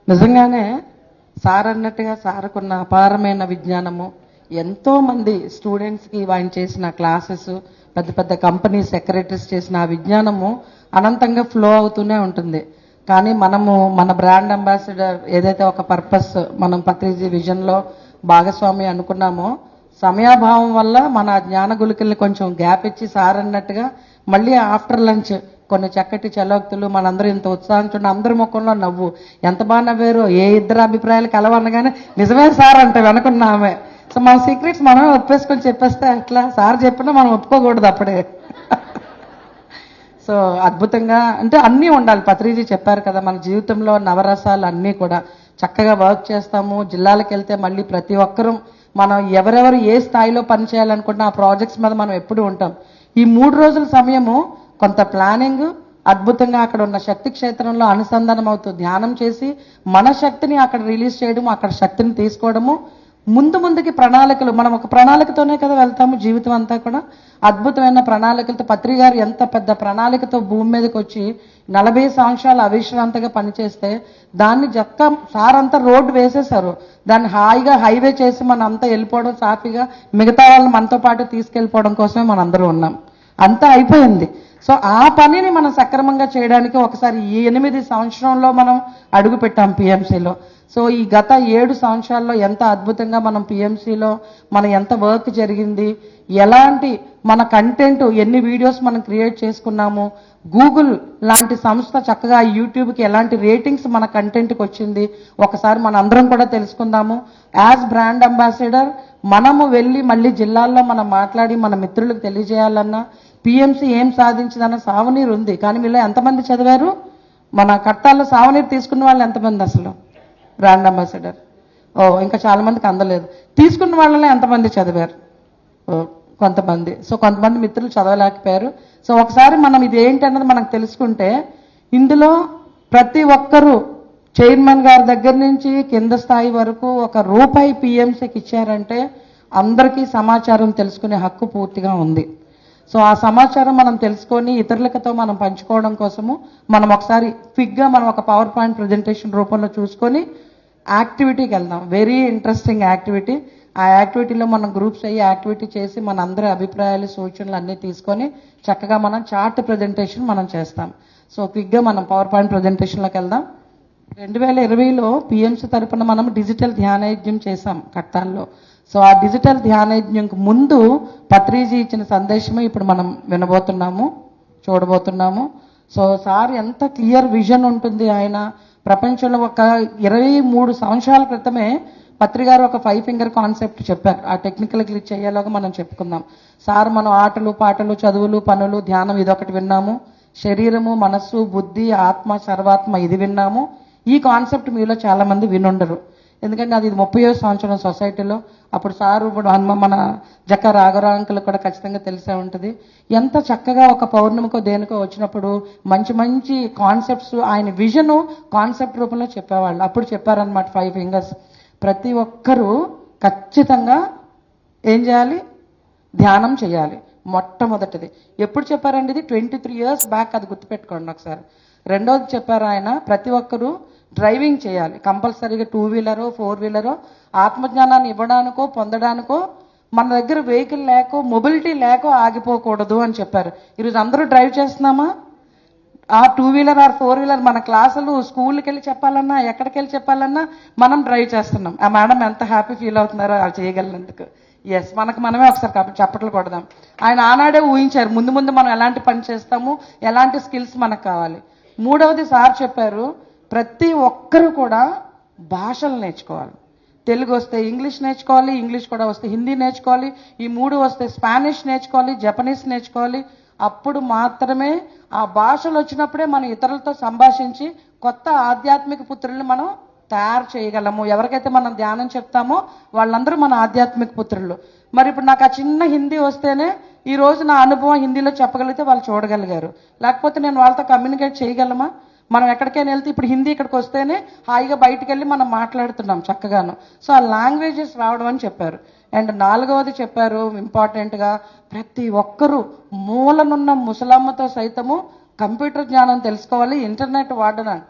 నిజంగానే సార్ అన్నట్టుగా సార్కున్న అపారమైన విజ్ఞానము, ఎంతో మంది స్టూడెంట్స్కి ఆయన చేసిన క్లాసెస్, పెద్ద పెద్ద కంపెనీ సెక్రటరీస్ చేసిన ఆ విజ్ఞానము అనంతంగా ఫ్లో అవుతూనే ఉంటుంది. కానీ మనము మన బ్రాండ్ అంబాసిడర్ ఏదైతే ఒక పర్పస్ మనం పత్రిజీ విజన్లో భాగస్వామి అనుకున్నామో, సమయాభావం వల్ల మన జ్ఞాన గులికల్ని కొంచెం గ్యాప్ ఇచ్చి సార్ అన్నట్టుగా మళ్ళీ ఆఫ్టర్ లంచ్ కొన్ని చక్కటి చలోక్తులు, మనందరూ ఇంత ఉత్సాహం చూడండి, అందరి ముఖంలో నవ్వు, ఎంత బాగా నవ్వారు, ఏ ఇద్దరు అభిప్రాయాలు కలవనగానే నిజమే సార్ అంటే వెనుకున్న ఆమె. సో మన సీక్రెట్స్ మనమే ఒప్పేసుకొని చెప్పేస్తే అట్లా సార్ చెప్పినా మనం ఒప్పుకోకూడదు అప్పుడే. సో అద్భుతంగా అంటే అన్నీ ఉండాలి. పత్రిజీ చెప్పారు కదా, మన జీవితంలో నవరసాలు అన్నీ కూడా చక్కగా వర్క్ చేస్తాము. జిల్లాలకు వెళ్తే మళ్ళీ ప్రతి ఒక్కరూ మనం ఎవరెవరు ఏ స్థాయిలో పనిచేయాలనుకుంటున్నా ఆ ప్రాజెక్ట్స్ మీద మనం ఎప్పుడు ఉంటాం. ఈ 3 రోజుల సమయము కొంత ప్లానింగ్, అద్భుతంగా అక్కడ ఉన్న శక్తి క్షేత్రంలో అనుసంధానం అవుతూ ధ్యానం చేసి మన శక్తిని అక్కడ రిలీజ్ చేయడము, అక్కడ శక్తిని తీసుకోవడము, ముందుకి ప్రణాళికలు. మనం ఒక ప్రణాళికతోనే కదా వెళ్తాము జీవితం అంతా కూడా. అద్భుతమైన ప్రణాళికలతో పత్రి గారు ఎంత పెద్ద ప్రణాళికతో భూమి మీదకి వచ్చి 40 సంవత్సరాలు అవిశ్రాంతంగా పనిచేస్తే దాన్ని సార్ అంతా రోడ్డు వేసేశారు. దాన్ని హాయిగా హైవే చేసి మనం అంతా వెళ్ళిపోవడం, సాఫీగా మిగతా వాళ్ళని మనతో పాటు తీసుకెళ్ళిపోవడం కోసమే మనం అందరూ ఉన్నాం. అంతా అయిపోయింది. సో ఆ పనిని మనం సక్రమంగా చేయడానికి ఒకసారి ఈ 8 సంవత్సరంలో మనం అడుగు పెట్టాం పిఎంసీలో. సో ఈ గత 7 సంవత్సరాల్లో ఎంత అద్భుతంగా మనం పిఎంసీలో మనం ఎంత వర్క్ జరిగింది, ఎలాంటి మన కంటెంట్, ఎన్ని వీడియోస్ మనం క్రియేట్ చేసుకున్నాము, గూగుల్ లాంటి సంస్థ చక్కగా యూట్యూబ్కి ఎలాంటి రేటింగ్స్ మన కంటెంట్కి వచ్చింది, ఒకసారి మన అందరం కూడా తెలుసుకుందాము. యాజ్ బ్రాండ్ అంబాసిడర్ మనము వెళ్ళి మళ్ళీ జిల్లాల్లో మనం మాట్లాడి మన మిత్రులకు తెలియజేయాలన్నా, పిఎంసీ ఏం సాధించిందన్న సావనీరు ఉంది. కానీ మీలో ఎంతమంది చదివారు? మన కట్టాల్లో సావనీరు తీసుకున్న వాళ్ళు ఎంతమంది అసలు బ్రాండ్ అంబాసిడర్? ఇంకా చాలా మందికి అందలేదు. తీసుకున్న వాళ్ళలో ఎంతమంది చదివారు? కొంతమంది. సో కొంతమంది మిత్రులు చదవలేకపోయారు. సో ఒకసారి మనం ఇది ఏంటన్నది మనకు తెలుసుకుంటే, ఇందులో ప్రతి ఒక్కరూ చైర్మన్ గారి దగ్గర నుంచి కింద స్థాయి వరకు ₹1 పిఎంసీకి ఇచ్చారంటే అందరికీ సమాచారం తెలుసుకునే హక్కు పూర్తిగా ఉంది. సో ఆ సమాచారం మనం తెలుసుకొని ఇతరులతో మనం పంచుకోవడం కోసము మనం ఒకసారి క్విక్గా మనం ఒక పవర్ పాయింట్ ప్రజెంటేషన్ రూపంలో చూసుకొని యాక్టివిటీకి వెళ్దాం. Very interesting activity. ఆ యాక్టివిటీలో మనం గ్రూప్స్ అయ్యి యాక్టివిటీ చేసి మన అందరి అభిప్రాయాలు, సూచనలు అన్నీ తీసుకొని చక్కగా మనం చార్ట్ ప్రజెంటేషన్ మనం చేస్తాం. సో క్విక్గా మనం పవర్ పాయింట్ ప్రజెంటేషన్లోకి వెళ్దాం. 2020లో పిఎంసీ తరఫున మనం డిజిటల్ ధ్యానయజ్ఞం చేశాం కట్టాల్లో. సో ఆ డిజిటల్ ధ్యానయజ్ఞంకు ముందు పత్రిజీ ఇచ్చిన సందేశమే ఇప్పుడు మనం వినబోతున్నాము, చూడబోతున్నాము. సో సార్ ఎంత క్లియర్ విజన్ ఉంటుంది. ఆయన ప్రపంచంలో ఒక 23 సంవత్సరాల క్రితమే పత్రిగారు ఒక 5 ఫింగర్ కాన్సెప్ట్ చెప్పారు. ఆ టెక్నికల్ గ్లిచ్ అయ్యేలాగా మనం చెప్పుకుందాం. సార్ మనం ఆటలు, పాటలు, చదువులు, పనులు, ధ్యానం ఇదొకటి విన్నాము. శరీరము, మనస్సు, బుద్ధి, ఆత్మ, సర్వాత్మ ఇది విన్నాము. ఈ కాన్సెప్ట్ మీలో చాలా మంది వినుండరు. ఎందుకంటే అది 30వ సంవత్సరం సొసైటీలో. అప్పుడు సారు ఇప్పుడు మన జక్క రాఘవరావు అంకుల్ కూడా ఖచ్చితంగా తెలిసే ఉంటుంది. ఎంత చక్కగా ఒక పౌర్ణమికో దేనికో వచ్చినప్పుడు మంచి మంచి కాన్సెప్ట్స్ ఆయన విజను కాన్సెప్ట్ రూపంలో చెప్పేవాళ్ళు. అప్పుడు చెప్పారనమాట 5 ఫింగర్స్. ప్రతి ఒక్కరూ ఖచ్చితంగా ఏం చేయాలి? ధ్యానం చేయాలి. మొట్టమొదటిది ఎప్పుడు చెప్పారండి? ఇది 23 years బ్యాక్. అది గుర్తుపెట్టుకోండి ఒకసారి. రెండోది చెప్పారు ఆయన, ప్రతి ఒక్కరూ డ్రైవింగ్ చేయాలి కంపల్సరీగా. 2 వీలరో 4 వీలరో ఆత్మజ్ఞానాన్ని ఇవ్వడానికో పొందడానికో మన దగ్గర వెహికల్ లేకో మొబిలిటీ లేకో ఆగిపోకూడదు అని చెప్పారు. ఈరోజు అందరూ డ్రైవ్ చేస్తున్నామా? ఆ 2 వీలర్ ఆర్ 4 వీలర్ మన క్లాసులు స్కూల్కి వెళ్ళి చెప్పాలన్నా, ఎక్కడికి వెళ్ళి చెప్పాలన్నా మనం డ్రైవ్ చేస్తున్నాం. ఆ మేడం ఎంత హ్యాపీ ఫీల్ అవుతున్నారో అది చేయగలిగినందుకు. ఎస్, మనమే ఒకసారి కాబట్టి చప్పట్లు కొడదాం. ఆయన ఆనాడే ఊహించారు ముందు మనం ఎలాంటి పని చేస్తాము, ఎలాంటి స్కిల్స్ మనకు కావాలి. మూడవది సార్ చెప్పారు, ప్రతి ఒక్కరూ కూడా భాషలు నేర్చుకోవాలి. తెలుగు వస్తే ఇంగ్లీష్ నేర్చుకోవాలి, ఇంగ్లీష్ కూడా వస్తే హిందీ నేర్చుకోవాలి, ఈ 3 వస్తే స్పానిష్ నేర్చుకోవాలి, జపనీస్ నేర్చుకోవాలి. అప్పుడు మాత్రమే ఆ భాషలు వచ్చినప్పుడే మనం ఇతరులతో సంభాషించి కొత్త ఆధ్యాత్మిక పుత్రుల్ని మనం తయారు చేయగలము. ఎవరికైతే మనం ధ్యానం చెప్తామో వాళ్ళందరూ మన ఆధ్యాత్మిక పుత్రులు. మరి ఇప్పుడు నాకు ఆ చిన్న హిందీ వస్తేనే ఈ రోజు నా అనుభవం హిందీలో చెప్పగలిగితే వాళ్ళు చూడగలిగారు. లేకపోతే నేను వాళ్ళతో కమ్యూనికేట్ చేయగలమా? మనం ఎక్కడికైనా వెళ్తే ఇప్పుడు హిందీ ఇక్కడికి వస్తేనే హాయిగా బయటికి వెళ్ళి మనం మాట్లాడుతున్నాం చక్కగాను. సో ఆ లాంగ్వేజెస్ రావడం అని చెప్పారు. అండ్ 4వది చెప్పారు ఇంపార్టెంట్గా, ప్రతి ఒక్కరూ మూలనున్న ముసలమ్మతో సైతము కంప్యూటర్ జ్ఞానం తెలుసుకోవాలి, ఇంటర్నెట్ వాడడానికి.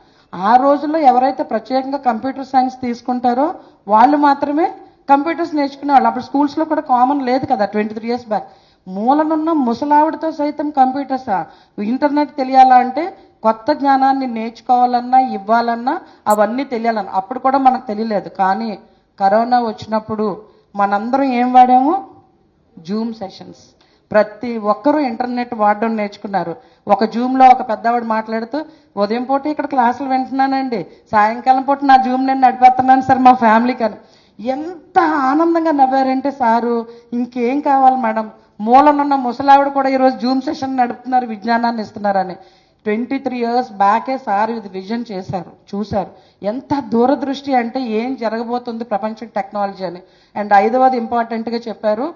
ఆ రోజుల్లో ఎవరైతే ప్రత్యేకంగా కంప్యూటర్ సైన్స్ తీసుకుంటారో వాళ్ళు మాత్రమే కంప్యూటర్స్ నేర్చుకునేవాళ్ళు. అప్పుడు స్కూల్స్లో కూడా కామన్ లేదు కదా 23 years బ్యాక్. మూలనున్న ముసలావిడతో సైతం కంప్యూటర్సా? ఇంటర్నెట్ తెలియాలా అంటే కొత్త జ్ఞానాన్ని నేర్చుకోవాలన్నా ఇవ్వాలన్నా అవన్నీ తెలియాలన్నా అప్పుడు కూడా మనకు తెలియలేదు. కానీ కరోనా వచ్చినప్పుడు మనందరం ఏం వాడాము? Zoom sessions. ప్రతి ఒక్కరూ ఇంటర్నెట్ వాడడం నేర్చుకున్నారు. ఒక జూమ్లో ఒక పెద్దవాడు మాట్లాడుతూ, ఉదయం పూట ఇక్కడ క్లాసులు వింటున్నానండి, సాయంకాలం పూట నా జూమ్ నేను నడిపేస్తున్నాను సార్ మా ఫ్యామిలీకి అని. ఎంత ఆనందంగా నవ్వారంటే సారు, ఇంకేం కావాలి మేడం, మూలనున్న ముసలావిడ కూడా ఈరోజు జూమ్ సెషన్ నడుపుతున్నారు, విజ్ఞానాన్ని ఇస్తున్నారని. 23 years బ్యాకే సార్ ఇది విజన్ చేశారు, చూశారు. ఎంత దూరదృష్టి అంటే ఏం జరగబోతుంది ప్రపంచం టెక్నాలజీ అని. అండ్ 5వది ఇంపార్టెంట్గా చెప్పారు,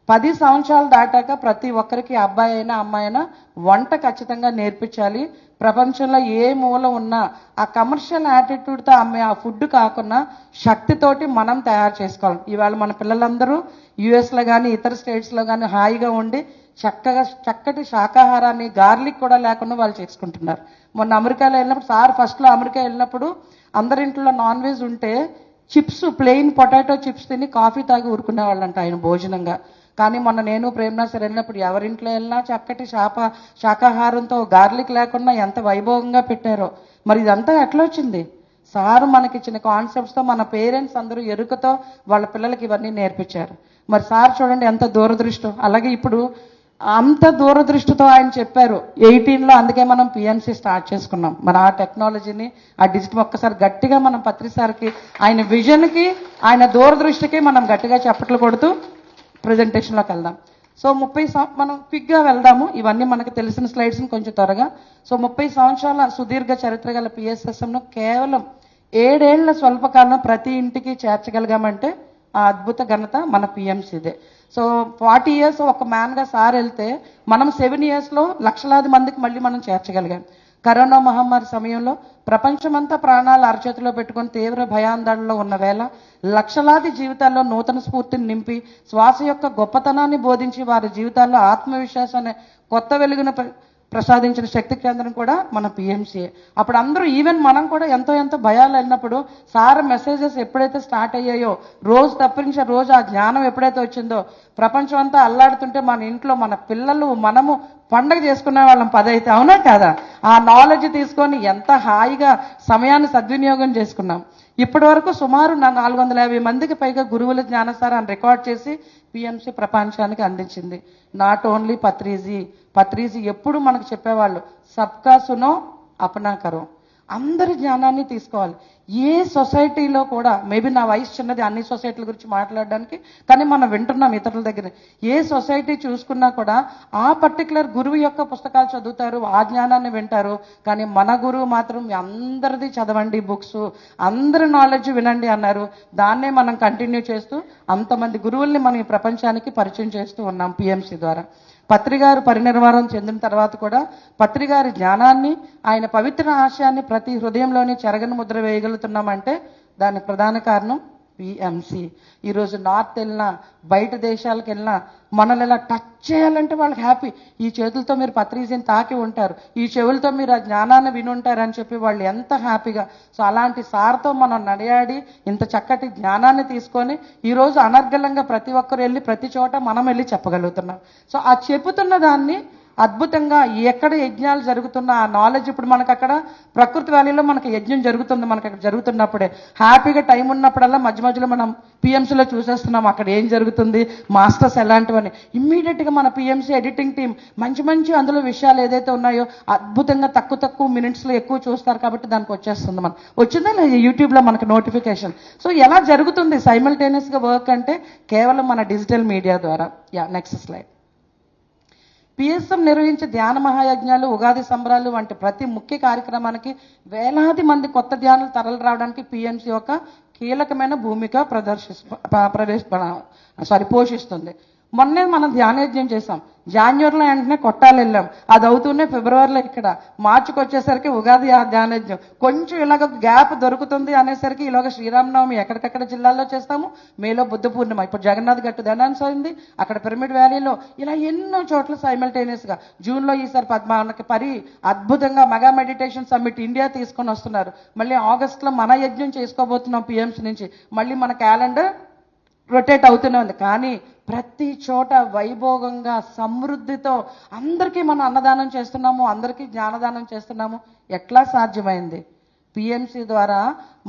10 సంవత్సరాలు దాటాక ప్రతి ఒక్కరికి అబ్బాయి అయినా అమ్మాయి అయినా వంట ఖచ్చితంగా నేర్పించాలి. ప్రపంచంలో ఏ మూల ఉన్నా ఆ కమర్షియల్ యాటిట్యూడ్తో అమ్మే ఆ ఫుడ్ కాకుండా శక్తితోటి మనం తయారు చేసుకోవాలి. ఇవాళ మన పిల్లలందరూ యుఎస్లో కానీ ఇతర స్టేట్స్లో కానీ హాయిగా ఉండి చక్కటి శాకాహారాన్ని గార్లిక్ కూడా లేకుండా వాళ్ళు చేసుకుంటున్నారు. మొన్న అమెరికాలో వెళ్ళినప్పుడు సార్ ఫస్ట్లో అమెరికా వెళ్ళినప్పుడు అందరింట్లో నాన్ వెజ్ ఉంటే చిప్స్, ప్లెయిన్ పొటాటో చిప్స్ తిని కాఫీ తాగి ఊరుకునేవాళ్ళంట ఆయన భోజనంగా. కానీ మొన్న నేను ప్రేమనాథ్ సార్ వెళ్ళినప్పుడు ఎవరింట్లో వెళ్ళినా చక్కటి శాకాహారంతో గార్లిక్ లేకుండా ఎంత వైభవంగా పెట్టారో. మరి ఇదంతా ఎట్లా వచ్చింది? సారు మనకిచ్చిన కాన్సెప్ట్స్తో మన పేరెంట్స్ అందరూ ఎరుకతో వాళ్ళ పిల్లలకి ఇవన్నీ నేర్పించారు. మరి సార్ చూడండి ఎంత దూరదృష్టం. అలాగే ఇప్పుడు అంత దూరదృష్టితో ఆయన చెప్పారు 18లో, అందుకే మనం పిఎంసి స్టార్ట్ చేసుకున్నాం. మన ఆ టెక్నాలజీని ఆ డిజిటల్ ఒక్కసారి గట్టిగా మనం పత్రి సార్కి, ఆయన విజన్కి, ఆయన దూరదృష్టికి మనం గట్టిగా చప్పట్లు కొడుతూ ప్రజెంటేషన్లోకి వెళ్దాం. సో మనం క్విక్గా వెళ్దాము, ఇవన్నీ మనకు తెలిసిన స్లైడ్స్ని కొంచెం త్వరగా. సో 30 సంవత్సరాల సుదీర్ఘ చరిత్ర గల పిఎస్ఎస్ఎంను కేవలం 7 ఏళ్ల స్వల్పకాలం ప్రతి ఇంటికి చేర్చగలిగామంటే ఆ అద్భుత ఘనత మన పిఎంసీదే. సో 40 years ఒక మ్యాన్గా సార్ వెళ్తే మనం 7 yearsలో లక్షలాది మందికి మళ్ళీ మనం చేర్చగలిగాం. కరోనా మహమ్మారి సమయంలో ప్రపంచమంతా ప్రాణాలు అరచేతిలో పెట్టుకొని తీవ్ర భయాందోళనలో ఉన్న వేళ లక్షలాది జీవితాల్లో నూతన స్ఫూర్తిని నింపి శ్వాస యొక్క గొప్పతనాన్ని బోధించి వారి జీవితాల్లో ఆత్మవిశ్వాసాన్ని కొత్త వెలుగును ప్రసాదించిన శక్తి కేంద్రం కూడా మన పిఎంసీఏ. అప్పుడు అందరూ ఈవెన్ మనం కూడా ఎంతో భయాలు వెళ్ళినప్పుడు సార్ మెసేజెస్ ఎప్పుడైతే స్టార్ట్ అయ్యాయో, రోజు తప్పించే రోజు ఆ జ్ఞానం ఎప్పుడైతే వచ్చిందో ప్రపంచం అంతా అల్లాడుతుంటే మన ఇంట్లో మన పిల్లలు మనము పండగ చేసుకునే వాళ్ళం 10 అయితే, అవునా కాదా? ఆ నాలెడ్జ్ తీసుకొని ఎంత హాయిగా సమయాన్ని సద్వినియోగం చేసుకున్నాం. ఇప్పటి వరకు సుమారు 450 మందికి పైగా గురువుల జ్ఞానసారాన్ని రికార్డ్ చేసి పిఎంసీ ప్రపంచానికి అందించింది. నాట్ ఓన్లీ పత్రిజీ ఎప్పుడు మనకు చెప్పేవాళ్ళు, సబ్కా సునో అప్నా కరో, అందరి జ్ఞానాన్ని తీసుకోవాలి. ఏ సొసైటీలో కూడా, మేబీ నా వయసు చిన్నది అన్ని సొసైటీల గురించి మాట్లాడడానికి, కానీ మనం వింటున్నాం ఇతరుల దగ్గర. ఏ సొసైటీ చూసుకున్నా కూడా ఆ పర్టికులర్ గురువు యొక్క పుస్తకాలు చదువుతారు, ఆ జ్ఞానాన్ని వింటారు. కానీ మన గురువు మాత్రం అందరిది చదవండి బుక్స్, అందరి నాలెడ్జ్ వినండి అన్నారు. దాన్నే మనం కంటిన్యూ చేస్తూ అంతమంది గురువుల్ని మనం ఈ ప్రపంచానికి పరిచయం చేస్తూ ఉన్నాం పిఎంసీ ద్వారా. పత్రిగారు పరినిర్వాణం చెందిన తర్వాత కూడా పత్రిగారి జ్ఞానాన్ని, ఆయన పవిత్ర ఆశయాన్ని ప్రతి హృదయంలోని చెరగని ముద్ర వేయగలుగుతున్నామంటే దానికి ప్రధాన కారణం పిఎంసి. ఈరోజు నార్త్ వెళ్ళినా, బయట దేశాలకు వెళ్ళినా మనల్ని ఇలా టచ్ చేయాలంటే వాళ్ళకి హ్యాపీ. ఈ చేతులతో మీరు పత్రిజీని తాకి ఉంటారు, ఈ చెవులతో మీరు ఆ జ్ఞానాన్ని విని ఉంటారని చెప్పి వాళ్ళు ఎంత హ్యాపీగా. సో అలాంటి సార్తో మనం నడియాడి ఇంత చక్కటి జ్ఞానాన్ని తీసుకొని ఈరోజు అనర్గళంగా ప్రతి ఒక్కరు వెళ్ళి ప్రతి చోట మనం వెళ్ళి చెప్పగలుగుతున్నాం. సో ఆ చెబుతున్న దాన్ని అద్భుతంగా ఎక్కడ యజ్ఞాలు జరుగుతున్న ఆ నాలెడ్జ్, ఇప్పుడు మనకు అక్కడ ప్రకృతి వ్యాలీలో మనకి యజ్ఞం జరుగుతుంది, మనకు అక్కడ జరుగుతున్నప్పుడే హ్యాపీగా టైం ఉన్నప్పుడల్లా మధ్యలో మనం పిఎంసీలో చూసేస్తున్నాం అక్కడ ఏం జరుగుతుంది, మాస్టర్స్ ఎలాంటివని. ఇమ్మీడియట్గా మన పిఎంసీ ఎడిటింగ్ టీం మంచి అందులో విషయాలు ఏదైతే ఉన్నాయో అద్భుతంగా తక్కువ మినిట్స్లో ఎక్కువ చూస్తారు కాబట్టి దానికి వచ్చేస్తుంది. మనం వచ్చిందా లేదా యూట్యూబ్లో మనకు నోటిఫికేషన్. సో ఎలా జరుగుతుంది సైమల్టేనియస్గా వర్క్ అంటే కేవలం మన డిజిటల్ మీడియా ద్వారా. Next slide. పిఎస్ఎం నిర్వహించే ధ్యాన మహాయజ్ఞాలు, ఉగాది సంబరాలు వంటి ప్రతి ముఖ్య కార్యక్రమానికి వేలాది మంది కొత్త ధ్యానులు తరలి రావడానికి పిఎంసీ ఒక కీలకమైన భూమిక పోషిస్తుంది. మొన్నే మనం ధ్యానయజ్ఞం చేసాం. జాన్యువరిలో వెంటనే కొట్టాలి వెళ్ళాం, అది అవుతూనే ఫిబ్రవరిలో ఇక్కడ, మార్చికి వచ్చేసరికి ఉగాది ధ్యానయజ్ఞం. కొంచెం ఇలాగ గ్యాప్ దొరుకుతుంది అనేసరికి ఇలాగ శ్రీరామనవమి ఎక్కడికక్కడ జిల్లాల్లో చేస్తాము, మేలో బుద్ధ పూర్ణిమ, ఇప్పుడు జగన్నాథ్ గట్టు ధనాన్స్ అయింది, అక్కడ పిరమిడ్ వ్యాలీలో, ఇలా ఎన్నో చోట్ల సైమల్టేనియస్గా. జూన్లో ఈసారి మనకి అద్భుతంగా మెగా మెడిటేషన్ సమ్మిట్ ఇండియా తీసుకొని వస్తున్నారు. మళ్ళీ ఆగస్టులో మన యజ్ఞం చేసుకోబోతున్నాం పిఎంసీ నుంచి. మళ్ళీ మన క్యాలెండర్ రొటేట్ అవుతూనే ఉంది. కానీ ప్రతి చోట వైభోగంగా సమృద్ధితో అందరికీ మనం అన్నదానం చేస్తున్నాము, అందరికీ జ్ఞానదానం చేస్తున్నాము. ఎట్లా సాధ్యమైంది? పిఎంసి ద్వారా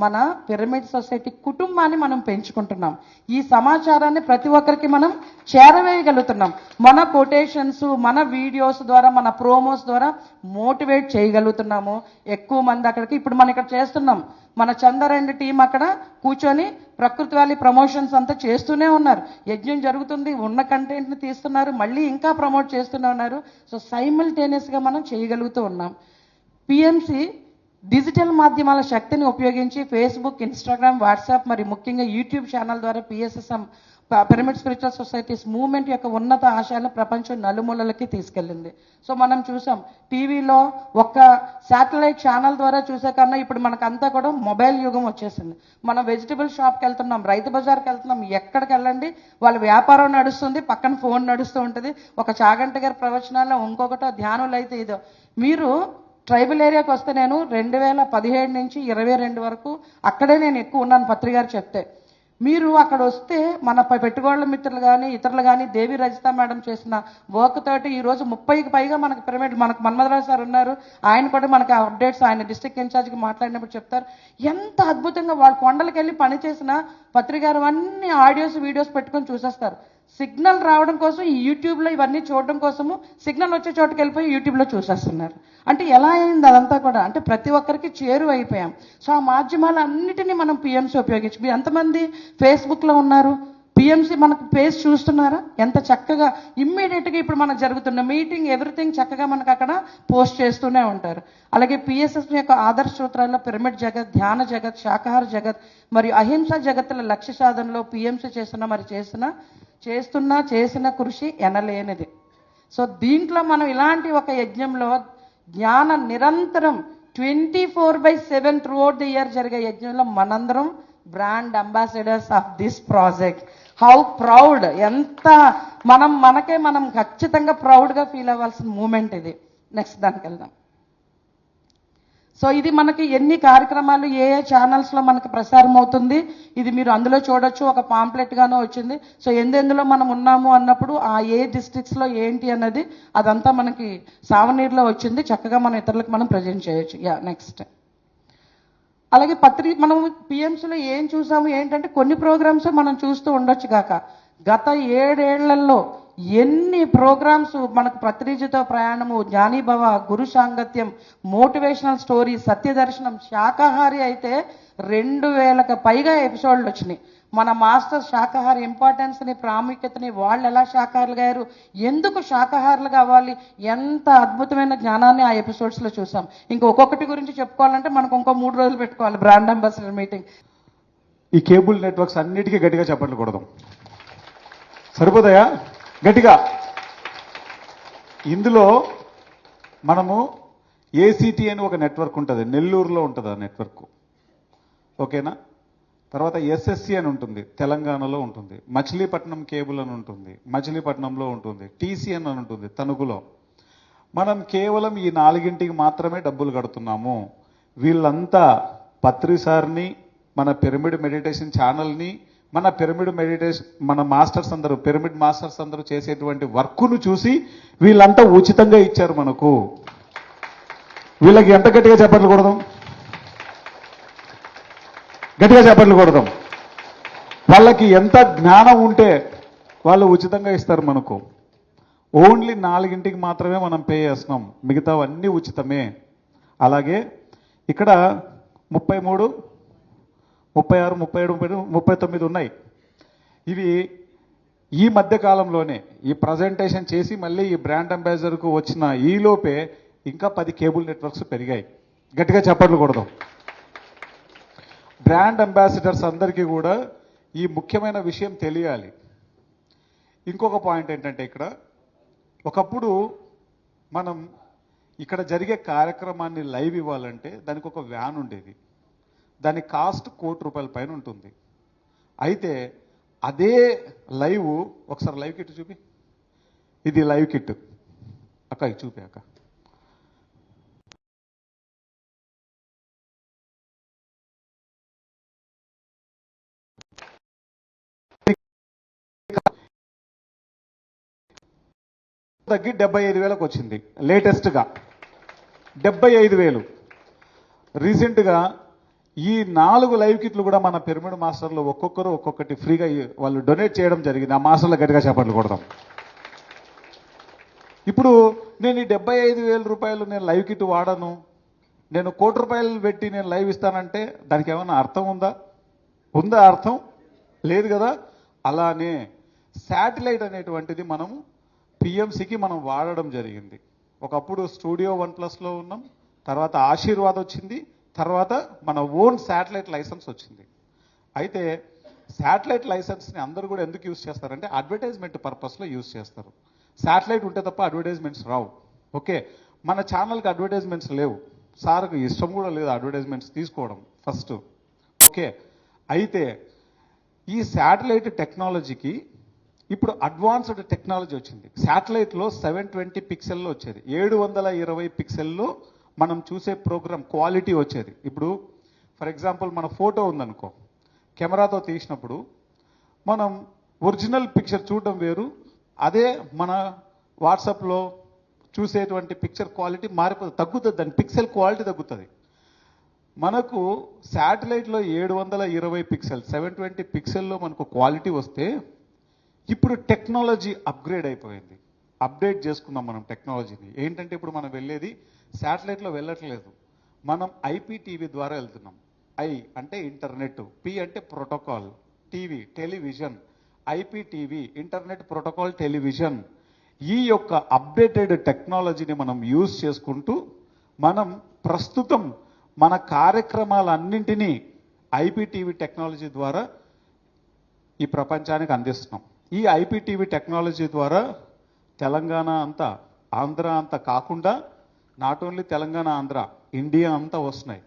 మన పిరమిడ్ సొసైటీ కుటుంబాన్ని మనం పెంచుకుంటున్నాం. ఈ సమాచారాన్ని ప్రతి ఒక్కరికి మనం చేరవేయగలుగుతున్నాం. మన కొటేషన్స్, మన వీడియోస్ ద్వారా, మన ప్రోమోస్ ద్వారా మోటివేట్ చేయగలుగుతున్నాము ఎక్కువ మంది అక్కడికి. ఇప్పుడు మనం ఇక్కడ చేస్తున్నాం, మన చందరెండు టీం అక్కడ కూర్చొని ప్రకృతి వ్యాలీ ప్రమోషన్స్ అంతా చేస్తూనే ఉన్నారు. యజ్ఞం జరుగుతుంది, ఉన్న కంటెంట్ని తీస్తున్నారు, మళ్ళీ ఇంకా ప్రమోట్ చేస్తూనే ఉన్నారు. సో సైమల్టేనియస్గా మనం చేయగలుగుతూ ఉన్నాం. పిఎంసి డిజిటల్ మాధ్యమాల శక్తిని ఉపయోగించి ఫేస్బుక్, ఇన్స్టాగ్రామ్, వాట్సాప్ మరియు ముఖ్యంగా యూట్యూబ్ ఛానల్ ద్వారా PSSM pyramid spiritual societies movement యొక్క ఉన్నత ఆశయాలను ప్రపంచం నలుమూలలకి తీసుకెళ్ళింది. సో మనం చూసాం, టీవీలో ఒక్క శాటిలైట్ ఛానల్ ద్వారా చూసే కన్నా ఇప్పుడు మనకంతా కూడా మొబైల్ యుగం వచ్చేసింది. మనం వెజిటబుల్ షాప్కి వెళ్తున్నాం, రైతు బజార్కి వెళ్తున్నాం, ఎక్కడికి వెళ్ళండి వాళ్ళ వ్యాపారం నడుస్తుంది, పక్కన ఫోన్ నడుస్తూ ఉంటుంది. ఒక చాగంటి గారి ప్రవచనాల్లో ఇంకొకటో, ధ్యానులు అయితే ఇదో. మీరు ట్రైబల్ ఏరియాకి వస్తే, నేను 2017 నుంచి 22 వరకు అక్కడే నేను ఎక్కువ ఉన్నాను పత్రికారు చెప్తే. మీరు అక్కడ వస్తే మన పెట్టుకోళ్ళ మిత్రులు కానీ ఇతరులు కానీ దేవి రజిత మేడం చేసిన వర్క్ తోటి ఈరోజు 30కి పైగా మనకు పిరమిడ్, మనకు మన్మధరావు సార్ ఉన్నారు, ఆయన కూడా మనకు అప్డేట్స్, ఆయన డిస్ట్రిక్ట్ ఇన్ఛార్జ్కి మాట్లాడినప్పుడు చెప్తారు ఎంత అద్భుతంగా వాళ్ళు కొండలకి వెళ్ళి పనిచేసిన పత్రికారు అన్ని ఆడియోస్ వీడియోస్ పెట్టుకొని చూసేస్తారు. సిగ్నల్ రావడం కోసం ఈ యూట్యూబ్లో ఇవన్నీ చూడడం కోసము సిగ్నల్ వచ్చే చోటుకి వెళ్ళిపోయి యూట్యూబ్లో చూసేస్తున్నారు. అంటే ఎలా అయింది అదంతా కూడా? అంటే ప్రతి ఒక్కరికి చేరువైపోయాం. సో ఆ మాధ్యమాలన్నిటినీ మనం పిఎంసీ ఉపయోగించి, మీరు ఎంతమంది ఫేస్బుక్లో ఉన్నారు? పిఎంసీ మనకు పేజ్ చూస్తున్నారా? ఎంత చక్కగా ఇమ్మీడియట్గా ఇప్పుడు మనకు జరుగుతున్న మీటింగ్ ఎవ్రీథింగ్ చక్కగా మనకు అక్కడ పోస్ట్ చేస్తూనే ఉంటారు. అలాగే పిఎస్ఎస్ యొక్క ఆదర్శ సూత్రాల్లో పిరమిడ్ జగత్, ధ్యాన జగత్, శాకాహార జగత్ మరియు అహింసా జగత్తుల లక్ష్య సాధనలో పిఎంసీ చేసిన కృషి ఎనలేనిది. సో దీంట్లో మనం ఇలాంటి ఒక యజ్ఞంలో జ్ఞాన నిరంతరం 24/7 త్రూఅవుట్ ది ఇయర్ జరిగే యజ్ఞంలో మనందరం brand ambassadors of this project. How proud! ఎంత మనం ఖచ్చితంగా ప్రౌడ్గా ఫీల్ అవ్వాల్సిన మూమెంట్ ఇది. నెక్స్ట్ దానికి వెళ్దాం. సో ఇది మనకి ఎన్ని కార్యక్రమాలు ఏ ఛానల్స్లో మనకి ప్రసారం అవుతుంది, ఇది మీరు అందులో చూడొచ్చు. ఒక పాంప్లెట్ గానో వచ్చింది. సో ఎందులో మనం ఉన్నాము అన్నప్పుడు ఆ ఏ డిస్ట్రిక్ట్స్లో ఏంటి అన్నది అదంతా మనకి సావనీర్లో వచ్చింది. చక్కగా మన ఇతరులకు మనం ప్రజెంట్ చేయొచ్చు. నెక్స్ట్. అలాగే మనం పిఎంసీలో ఏం చూసాము ఏంటంటే, కొన్ని ప్రోగ్రామ్స్ మనం చూస్తూ ఉండొచ్చు కాక, గత 7 ఏళ్లలో ఎన్ని ప్రోగ్రామ్స్ మనకు ప్రతినిధితో ప్రయాణము, జ్ఞానీభవ, గురు సాంగత్యం, మోటివేషనల్ స్టోరీ, సత్యదర్శనం, శాకాహారి అయితే 2000కి పైగా ఎపిసోడ్లు వచ్చినాయి. మన మాస్టర్ శాకాహారి ఇంపార్టెన్స్ని, ప్రాముఖ్యతని, వాళ్ళు ఎలా శాకాహారులుగా అయ్యారు, ఎందుకు శాకాహారులుగా అవ్వాలి, ఎంత అద్భుతమైన జ్ఞానాన్ని ఆ ఎపిసోడ్స్లో చూసాం. ఒక్కొక్కటి గురించి చెప్పుకోవాలంటే మనకు ఇంకో 3 రోజులు పెట్టుకోవాలి. Brand ambassador meeting. ఈ కేబుల్ నెట్వర్క్స్ అన్నిటికీ గట్టిగా చప్పట్లు కొడదాం. సరిపోతాయా? గట్టిగా. ఇందులో మనము ఏసీటీ అని ఒక నెట్వర్క్ ఉంటుంది, నెల్లూరులో ఉంటుంది ఆ నెట్వర్క్, ఓకేనా? తర్వాత ఎస్ఎస్సి అని ఉంటుంది, తెలంగాణలో ఉంటుంది. మచిలీపట్నం కేబుల్ అని ఉంటుంది, మచిలీపట్నంలో ఉంటుంది. టీసీఎన్ అని ఉంటుంది, తణుకులో. మనం కేవలం ఈ 4గింటికి మాత్రమే డబ్బులు కడుతున్నాము. వీళ్ళంతా పత్రిసార్ని, మన పిరమిడ్ మెడిటేషన్ ఛానల్ని, మన పిరమిడ్ మాస్టర్స్ అందరూ చేసేటువంటి వర్క్ను చూసి వీళ్ళంతా ఉచితంగా ఇచ్చారు మనకు. వీళ్ళకి ఎంత గట్టిగా చప్పట్లు కొడదాం? గట్టిగా చప్పట్లు కొడదాం. వాళ్ళకి ఎంత జ్ఞానం ఉంటే వాళ్ళు ఉచితంగా ఇస్తారు మనకు. ఓన్లీ 4గింటికి మాత్రమే మనం పే చేస్తున్నాం, మిగతావన్నీ ఉచితమే. అలాగే ఇక్కడ 33, 36, 37, 39 ఉన్నాయి. ఇవి ఈ మధ్య కాలంలోనే ఈ ప్రజెంటేషన్ చేసి మళ్ళీ ఈ బ్రాండ్ అంబాసిడర్కు వచ్చిన ఈలోపే ఇంకా 10 కేబుల్ నెట్వర్క్స్ పెరిగాయి. గట్టిగా చప్పట్లు కొడదాం. బ్రాండ్ అంబాసిడర్స్ అందరికీ కూడా ఈ ముఖ్యమైన విషయం తెలియాలి. ఇంకొక పాయింట్ ఏంటంటే ఇక్కడ ఒకప్పుడు మనం ఇక్కడ జరిగే కార్యక్రమాన్ని లైవ్ ఇవ్వాలంటే దానికి ఒక వ్యాన్ ఉండేది. దాని కాస్ట్ ₹1,00,00,000 పైన ఉంటుంది. అయితే అదే లైవ్ ఒకసారి లైవ్ కిట్ చూపి. ఇది లైవ్ కిట్ అక్క, ఇది చూపి అక్క. తగ్గి 75,000కు వచ్చింది లేటెస్ట్గా. 75,000 రీసెంట్గా. ఈ 4 లైవ్ కిట్లు కూడా మన పిరమిడ్ మాస్టర్లు ఒక్కొక్కరు ఒక్కొక్కటి ఫ్రీగా వాళ్ళు డొనేట్ చేయడం జరిగింది. ఆ మాస్టర్ల గట్టిగా చప్పట్లు కొడదాం. ఇప్పుడు నేను ఈ 75,000 రూపాయలు నేను లైవ్ కిట్ వాడను, నేను ₹1,00,00,000 పెట్టి నేను లైవ్ ఇస్తానంటే దానికి ఏమైనా అర్థం ఉందా? అర్థం లేదు కదా. అలానే శాటిలైట్ అనేటువంటిది మనము పిఎంసికి మనం వాడడం జరిగింది. ఒకప్పుడు స్టూడియో 1+లో ఉన్నాం, తర్వాత ఆశీర్వాద్ వచ్చింది, తర్వాత మన ఓన్ శాటిలైట్ లైసెన్స్ వచ్చింది. అయితే శాటిలైట్ లైసెన్స్ని అందరూ కూడా ఎందుకు యూజ్ చేస్తారంటే అడ్వర్టైజ్మెంట్ పర్పస్లో యూజ్ చేస్తారు. శాటిలైట్ ఉంటే తప్ప అడ్వర్టైజ్మెంట్స్ రావు. ఓకే, మన ఛానల్కి అడ్వర్టైజ్మెంట్స్ లేవు, సార్కి ఇష్టం కూడా లేదు అడ్వర్టైజ్మెంట్స్ తీసుకోవడం ఫస్ట్. ఓకే, అయితే ఈ శాటిలైట్ టెక్నాలజీకి ఇప్పుడు అడ్వాన్స్డ్ టెక్నాలజీ వచ్చింది. శాటిలైట్లో 720 పిక్సెల్లో వచ్చేది, 720 పిక్సెల్లో మనం చూసే ప్రోగ్రామ్ క్వాలిటీ వచ్చేది. ఇప్పుడు ఫర్ ఎగ్జాంపుల్ మన ఫోటో ఉందనుకో, కెమెరాతో తీసినప్పుడు మనం ఒరిజినల్ పిక్చర్ చూడడం వేరు, అదే మన వాట్సాప్లో చూసేటువంటి పిక్చర్ క్వాలిటీ మారిపోతుంది, తగ్గుతుంది, దాని పిక్సెల్ క్వాలిటీ తగ్గుతుంది. మనకు శాటిలైట్లో 720 పిక్సెల్ 720 పిక్సెల్లో మనకు క్వాలిటీ వస్తే ఇప్పుడు టెక్నాలజీ అప్గ్రేడ్ అయిపోయింది. అప్డేట్ చేసుకున్నాం మనం టెక్నాలజీని. ఏంటంటే ఇప్పుడు మనం వెళ్ళేది శాటిలైట్లో వెళ్ళట్లేదు, మనం ఐపీటీవీ ద్వారా వెళ్తున్నాం. ఐ అంటే ఇంటర్నెట్, పి అంటే protocol, TV television, IPTV internet protocol television. ఈ యొక్క అప్డేటెడ్ టెక్నాలజీని మనం యూజ్ చేసుకుంటూ మనం ప్రస్తుతం మన కార్యక్రమాలన్నింటినీ ఐపీటీవీ టెక్నాలజీ ద్వారా ఈ ప్రపంచానికి అందిస్తున్నాం. ఈ ఐపీటీవీ టెక్నాలజీ ద్వారా తెలంగాణ అంతా, ఆంధ్ర అంతా కాకుండా not only Telangana, Andhra, India అంతా వస్తున్నాయి.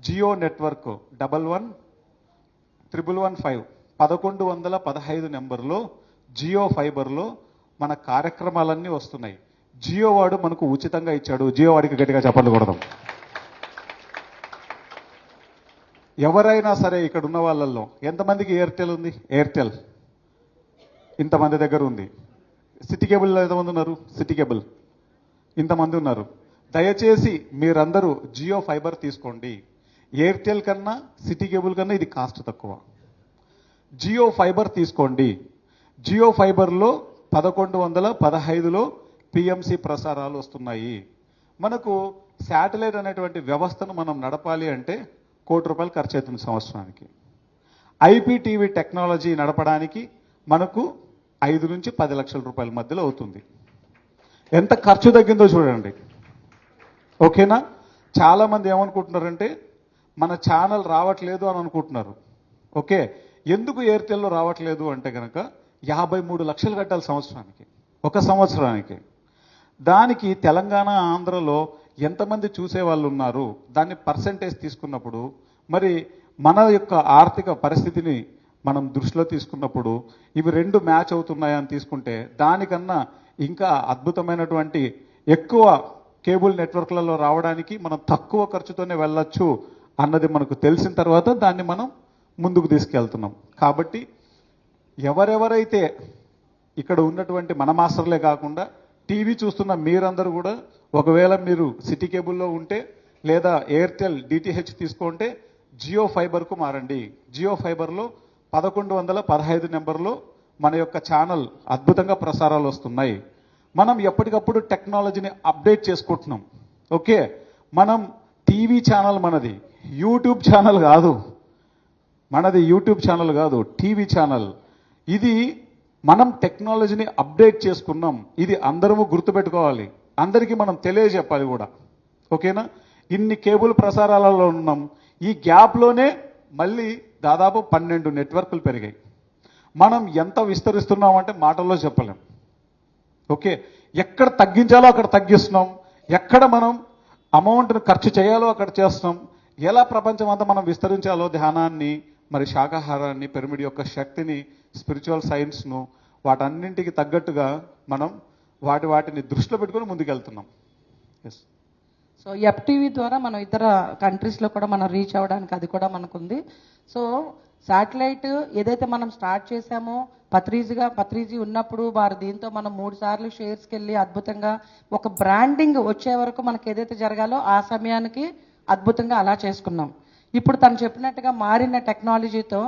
జియో నెట్వర్క్ 111115 1115 నెంబర్లో జియో ఫైబర్లో మన కార్యక్రమాలన్నీ వస్తున్నాయి. జియో వాడు మనకు ఉచితంగా ఇచ్చాడు. జియో వాడికి గట్టిగా చప్పట్లు కొడదాం. ఎవరైనా సరే ఇక్కడ ఉన్న వాళ్ళల్లో ఎంతమందికి ఎయిర్టెల్ ఉంది? ఎయిర్టెల్ ఇంతమంది దగ్గర ఉంది. సిటీ కేబుల్లో ఎంతమంది ఉన్నారు? సిటీ కేబుల్ ఇంతమంది ఉన్నారు. దయచేసి మీరందరూ జియో ఫైబర్ తీసుకోండి. ఎయిర్టెల్ కన్నా సిటీ కేబుల్ కన్నా ఇది కాస్ట్ తక్కువ. జియో ఫైబర్ తీసుకోండి. జియో ఫైబర్లో 1115లో పిఎంసి ప్రసారాలు వస్తున్నాయి. మనకు శాటిలైట్ అనేటువంటి వ్యవస్థను మనం నడపాలి అంటే ₹1,00,00,000 ఖర్చు అవుతుంది సంవత్సరానికి. ఐపీటీవీ టెక్నాలజీ నడపడానికి మనకు 5 నుంచి 10 లక్షల రూపాయల మధ్యలో అవుతుంది. ఎంత ఖర్చు తగ్గిందో చూడండి. ఓకేనా? చాలామంది ఏమనుకుంటున్నారంటే మన ఛానల్ రావట్లేదు అని అనుకుంటున్నారు. ఓకే, ఎందుకు ఎయిర్టెల్లో రావట్లేదు అంటే కనుక 53 లక్షలు కట్టాలి సంవత్సరానికి, ఒక సంవత్సరానికి. దానికి తెలంగాణ, ఆంధ్రలో ఎంతమంది చూసే వాళ్ళు ఉన్నారు, దాన్ని పర్సెంటేజ్ తీసుకున్నప్పుడు మరి మన యొక్క ఆర్థిక పరిస్థితిని మనం దృష్టిలో తీసుకున్నప్పుడు ఇవి 2 మ్యాచ్ అవుతున్నాయని తీసుకుంటే దానికన్నా ఇంకా అద్భుతమైనటువంటి ఎక్కువ కేబుల్ నెట్వర్క్లలో రావడానికి మనం తక్కువ ఖర్చుతోనే వెళ్ళొచ్చు అన్నది మనకు తెలిసిన తర్వాత దాన్ని మనం ముందుకు తీసుకెళ్తున్నాం. కాబట్టి ఎవరెవరైతే ఇక్కడ ఉన్నటువంటి మన మాస్టర్లే కాకుండా టీవీ చూస్తున్న మీరందరూ కూడా ఒకవేళ మీరు సిటీ కేబుల్లో ఉంటే లేదా ఎయిర్టెల్ డిటిహెచ్ తీసుకుంటే జియో ఫైబర్కు మారండి. జియో ఫైబర్లో 1115 నెంబర్లో మన యొక్క ఛానల్ అద్భుతంగా ప్రసారాలు వస్తున్నాయి. మనం ఎప్పటికప్పుడు టెక్నాలజీని అప్డేట్ చేసుకుంటున్నాం. ఓకే, మనం టీవీ ఛానల్ మనది, యూట్యూబ్ ఛానల్ కాదు. మనది యూట్యూబ్ ఛానల్ కాదు, టీవీ ఛానల్. ఇది మనం టెక్నాలజీని అప్డేట్ చేసుకున్నాం. ఇది అందరము గుర్తుపెట్టుకోవాలి, అందరికీ మనం తెలియజెప్పాలి కూడా. ఓకేనా? ఇన్ని కేబుల్ ప్రసారాలలో ఉన్నాం. ఈ గ్యాప్లోనే మళ్ళీ దాదాపు 12 నెట్వర్క్లు పెరిగాయి. మనం ఎంత విస్తరిస్తున్నాం అంటే మాటల్లో చెప్పలేం. ఓకే, ఎక్కడ తగ్గించాలో అక్కడ తగ్గిస్తున్నాం, ఎక్కడ మనం అమౌంట్ని ఖర్చు చేయాలో అక్కడ చేస్తున్నాం. ఎలా ప్రపంచం అంతా మనం విస్తరించాలో ధ్యానాన్ని, మరి శాకాహారాన్ని, పిరమిడ్ యొక్క శక్తిని, స్పిరిచువల్ సైన్స్ను, వాటన్నింటికి తగ్గట్టుగా మనం వాటిని దృష్టిలో పెట్టుకొని ముందుకెళ్తున్నాం. ఎస్. సో ఎఫ్టీవీ ద్వారా మనం ఇతర కంట్రీస్లో కూడా మనం రీచ్ అవ్వడానికి అది కూడా మనకుంది. సో శాటిలైట్ ఏదైతే మనం స్టార్ట్ చేశామో పత్రిజీ ఉన్నప్పుడు వారు దీంతో మనం 3 సార్లు షేర్స్కి వెళ్ళి అద్భుతంగా ఒక బ్రాండింగ్ వచ్చే వరకు మనకి ఏదైతే జరగాలో ఆ సమయానికి అద్భుతంగా అలా చేసుకున్నాం. ఇప్పుడు తను చెప్పినట్టుగా మారిన టెక్నాలజీతో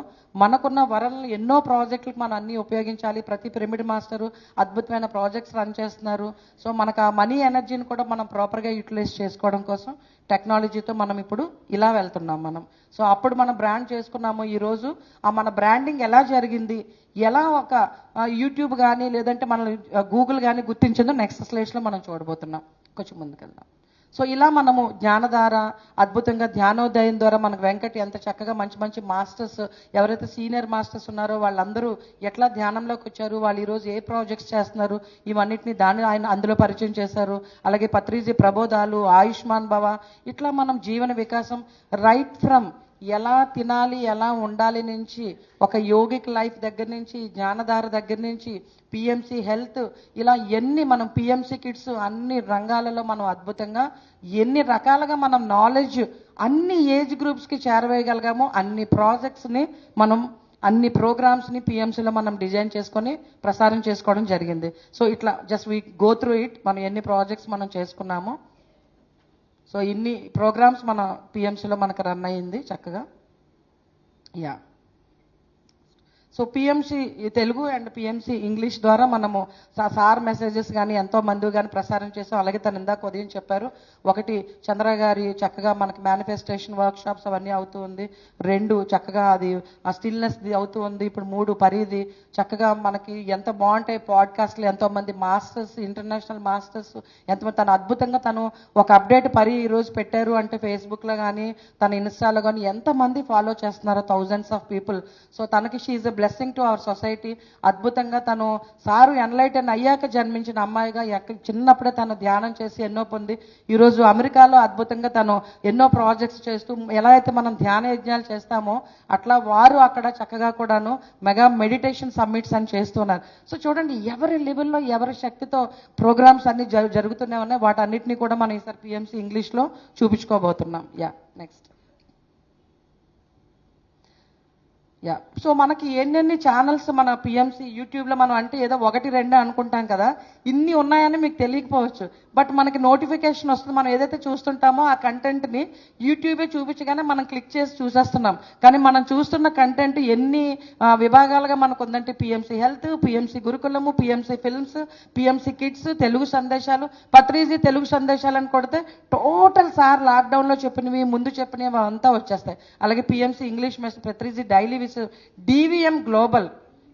మనకున్న వరల్ని ఎన్నో ప్రాజెక్టులకు మనం అన్నీ ఉపయోగించాలి. ప్రతి పిరమిడ్ మాస్టరు అద్భుతమైన ప్రాజెక్ట్స్ రన్ చేస్తున్నారు. సో మనకు ఆ మనీ ఎనర్జీని కూడా మనం ప్రాపర్గా యూటిలైజ్ చేసుకోవడం కోసం టెక్నాలజీతో మనం ఇప్పుడు ఇలా వెళ్తున్నాం మనం. సో అప్పుడు మనం బ్రాండ్ చేసుకున్నాము. ఈరోజు ఆ మన బ్రాండింగ్ ఎలా జరిగింది, ఎలా ఒక యూట్యూబ్ కానీ లేదంటే మన గూగుల్ కానీ గుర్తించిందో నెక్స్ట్ స్లైడ్స్లో మనం చూడబోతున్నాం. కొంచెం ముందుకెళ్దాం. సో ఇలా మనము జ్ఞానధార అద్భుతంగా ధ్యానోదయం ద్వారా మనకు వెంకట్ ఎంత చక్కగా మంచి మంచి మాస్టర్స్ ఎవరైతే సీనియర్ మాస్టర్స్ ఉన్నారో వాళ్ళందరూ ఎట్లా ధ్యానంలోకి వచ్చారు, వాళ్ళు ఈరోజు ఏ ప్రాజెక్ట్స్ చేస్తున్నారు, ఇవన్నిటిని ఆయన అందులో పరిచయం చేశారు. అలాగే పత్రిజీ ప్రబోధాలు, ఆయుష్మాన్ భవ, ఇట్లా మనం జీవన వికాసం రైట్ ఫ్రమ్ ఎలా తినాలి ఎలా ఉండాలి నుంచి ఒక యోగిక్ లైఫ్ దగ్గర నుంచి జ్ఞానధార దగ్గర నుంచి పిఎంసి హెల్త్ ఇలా ఎన్ని మనం పిఎంసి కిడ్స్ అన్ని రంగాలలో మనం అద్భుతంగా ఎన్ని రకాలుగా మనం నాలెడ్జ్ అన్ని ఏజ్ గ్రూప్స్కి చేరవేయగలిగామో అన్ని ప్రాజెక్ట్స్ని మనం అన్ని ప్రోగ్రామ్స్ని పిఎంసీలో మనం డిజైన్ చేసుకొని ప్రసారం చేసుకోవడం జరిగింది. సో ఇట్లా just we go through it. మనం ఎన్ని ప్రాజెక్ట్స్ మనం చేసుకున్నామో, సో ఇన్ని ప్రోగ్రామ్స్ మన పిఎంసీలో మనకు రన్ అయ్యింది చక్కగా. Yeah. So PMC Telugu and PMC English ద్వారా మనము సార్ మెసేజెస్ కానీ ఎంతో మంది కానీ ప్రసారం చేసాం. అలాగే తను ఇందాక ఉదయం చెప్పారు, ఒకటి చంద్ర గారి చక్కగా మనకి మేనిఫెస్టేషన్ వర్క్ షాప్స్ అవన్నీ అవుతూ ఉంది. 2 చక్కగా అది స్టిల్నెస్ది అవుతూ ఉంది. ఇప్పుడు 3 పరిధి చక్కగా మనకి ఎంత బాగుంటాయి పాడ్కాస్ట్లు. ఎంతోమంది మాస్టర్స్, ఇంటర్నేషనల్ మాస్టర్స్ ఎంతమంది తను అద్భుతంగా తను ఒక అప్డేట్ ఈరోజు పెట్టారు అంటే ఫేస్బుక్లో కానీ తన ఇన్స్టాలో కానీ ఎంతమంది ఫాలో చేస్తున్నారో థౌజండ్స్ ఆఫ్ పీపుల్. సో తనకి she's a blessing to our society. అద్భుతంగా తను సారు ఎన్లైటన్ అయ్యాక జన్మించిన అమ్మాయిగా చిన్నప్పుడే తను ధ్యానం చేసి ఎన్నో పొంది ఈరోజు అమెరికాలో అద్భుతంగా తను ఎన్నో ప్రాజెక్ట్స్ చేస్తూ ఎలా అయితే మనం ధ్యాన యజ్ఞాలు చేస్తామో అట్లా వారు అక్కడ చక్కగా కూడాను మెగా మెడిటేషన్ సమ్మిట్స్ అని చేస్తున్నారు. సో చూడండి ఎవరి లెవెల్లో ఎవరి శక్తితో ప్రోగ్రామ్స్ అన్ని జరుగుతూనే ఉన్నాయి. వాటన్నిటిని కూడా మనం ఈసారి పిఎంసి ఇంగ్లీష్లో చూపించుకోబోతున్నాం. Yeah, next. యా. సో మనకి ఎన్నెన్ని ఛానల్స్ మన పిఎంసి యూట్యూబ్లో మనం అంటే ఏదో 1-2 అనుకుంటాం కదా, ఇన్ని ఉన్నాయని మీకు తెలియకపోవచ్చు. బట్ మనకి నోటిఫికేషన్ వస్తుంది. మనం ఏదైతే చూస్తుంటామో ఆ కంటెంట్ని యూట్యూబే చూపించగానే మనం క్లిక్ చేసి చూసేస్తున్నాం. కానీ మనం చూస్తున్న కంటెంట్ ఎన్ని విభాగాలుగా మనకు ఉందంటే పిఎంసి హెల్త్, పిఎంసి గురుకులము, PMC films, PMC kids, Telugu సందేశాలు, పత్రిజీ తెలుగు సందేశాలు అని కొడితే టోటల్ సార్ లాక్డౌన్లో చెప్పినవి ముందు చెప్పినవి అంతా వచ్చేస్తాయి. అలాగే PMC English message, Patriji daily DVM global.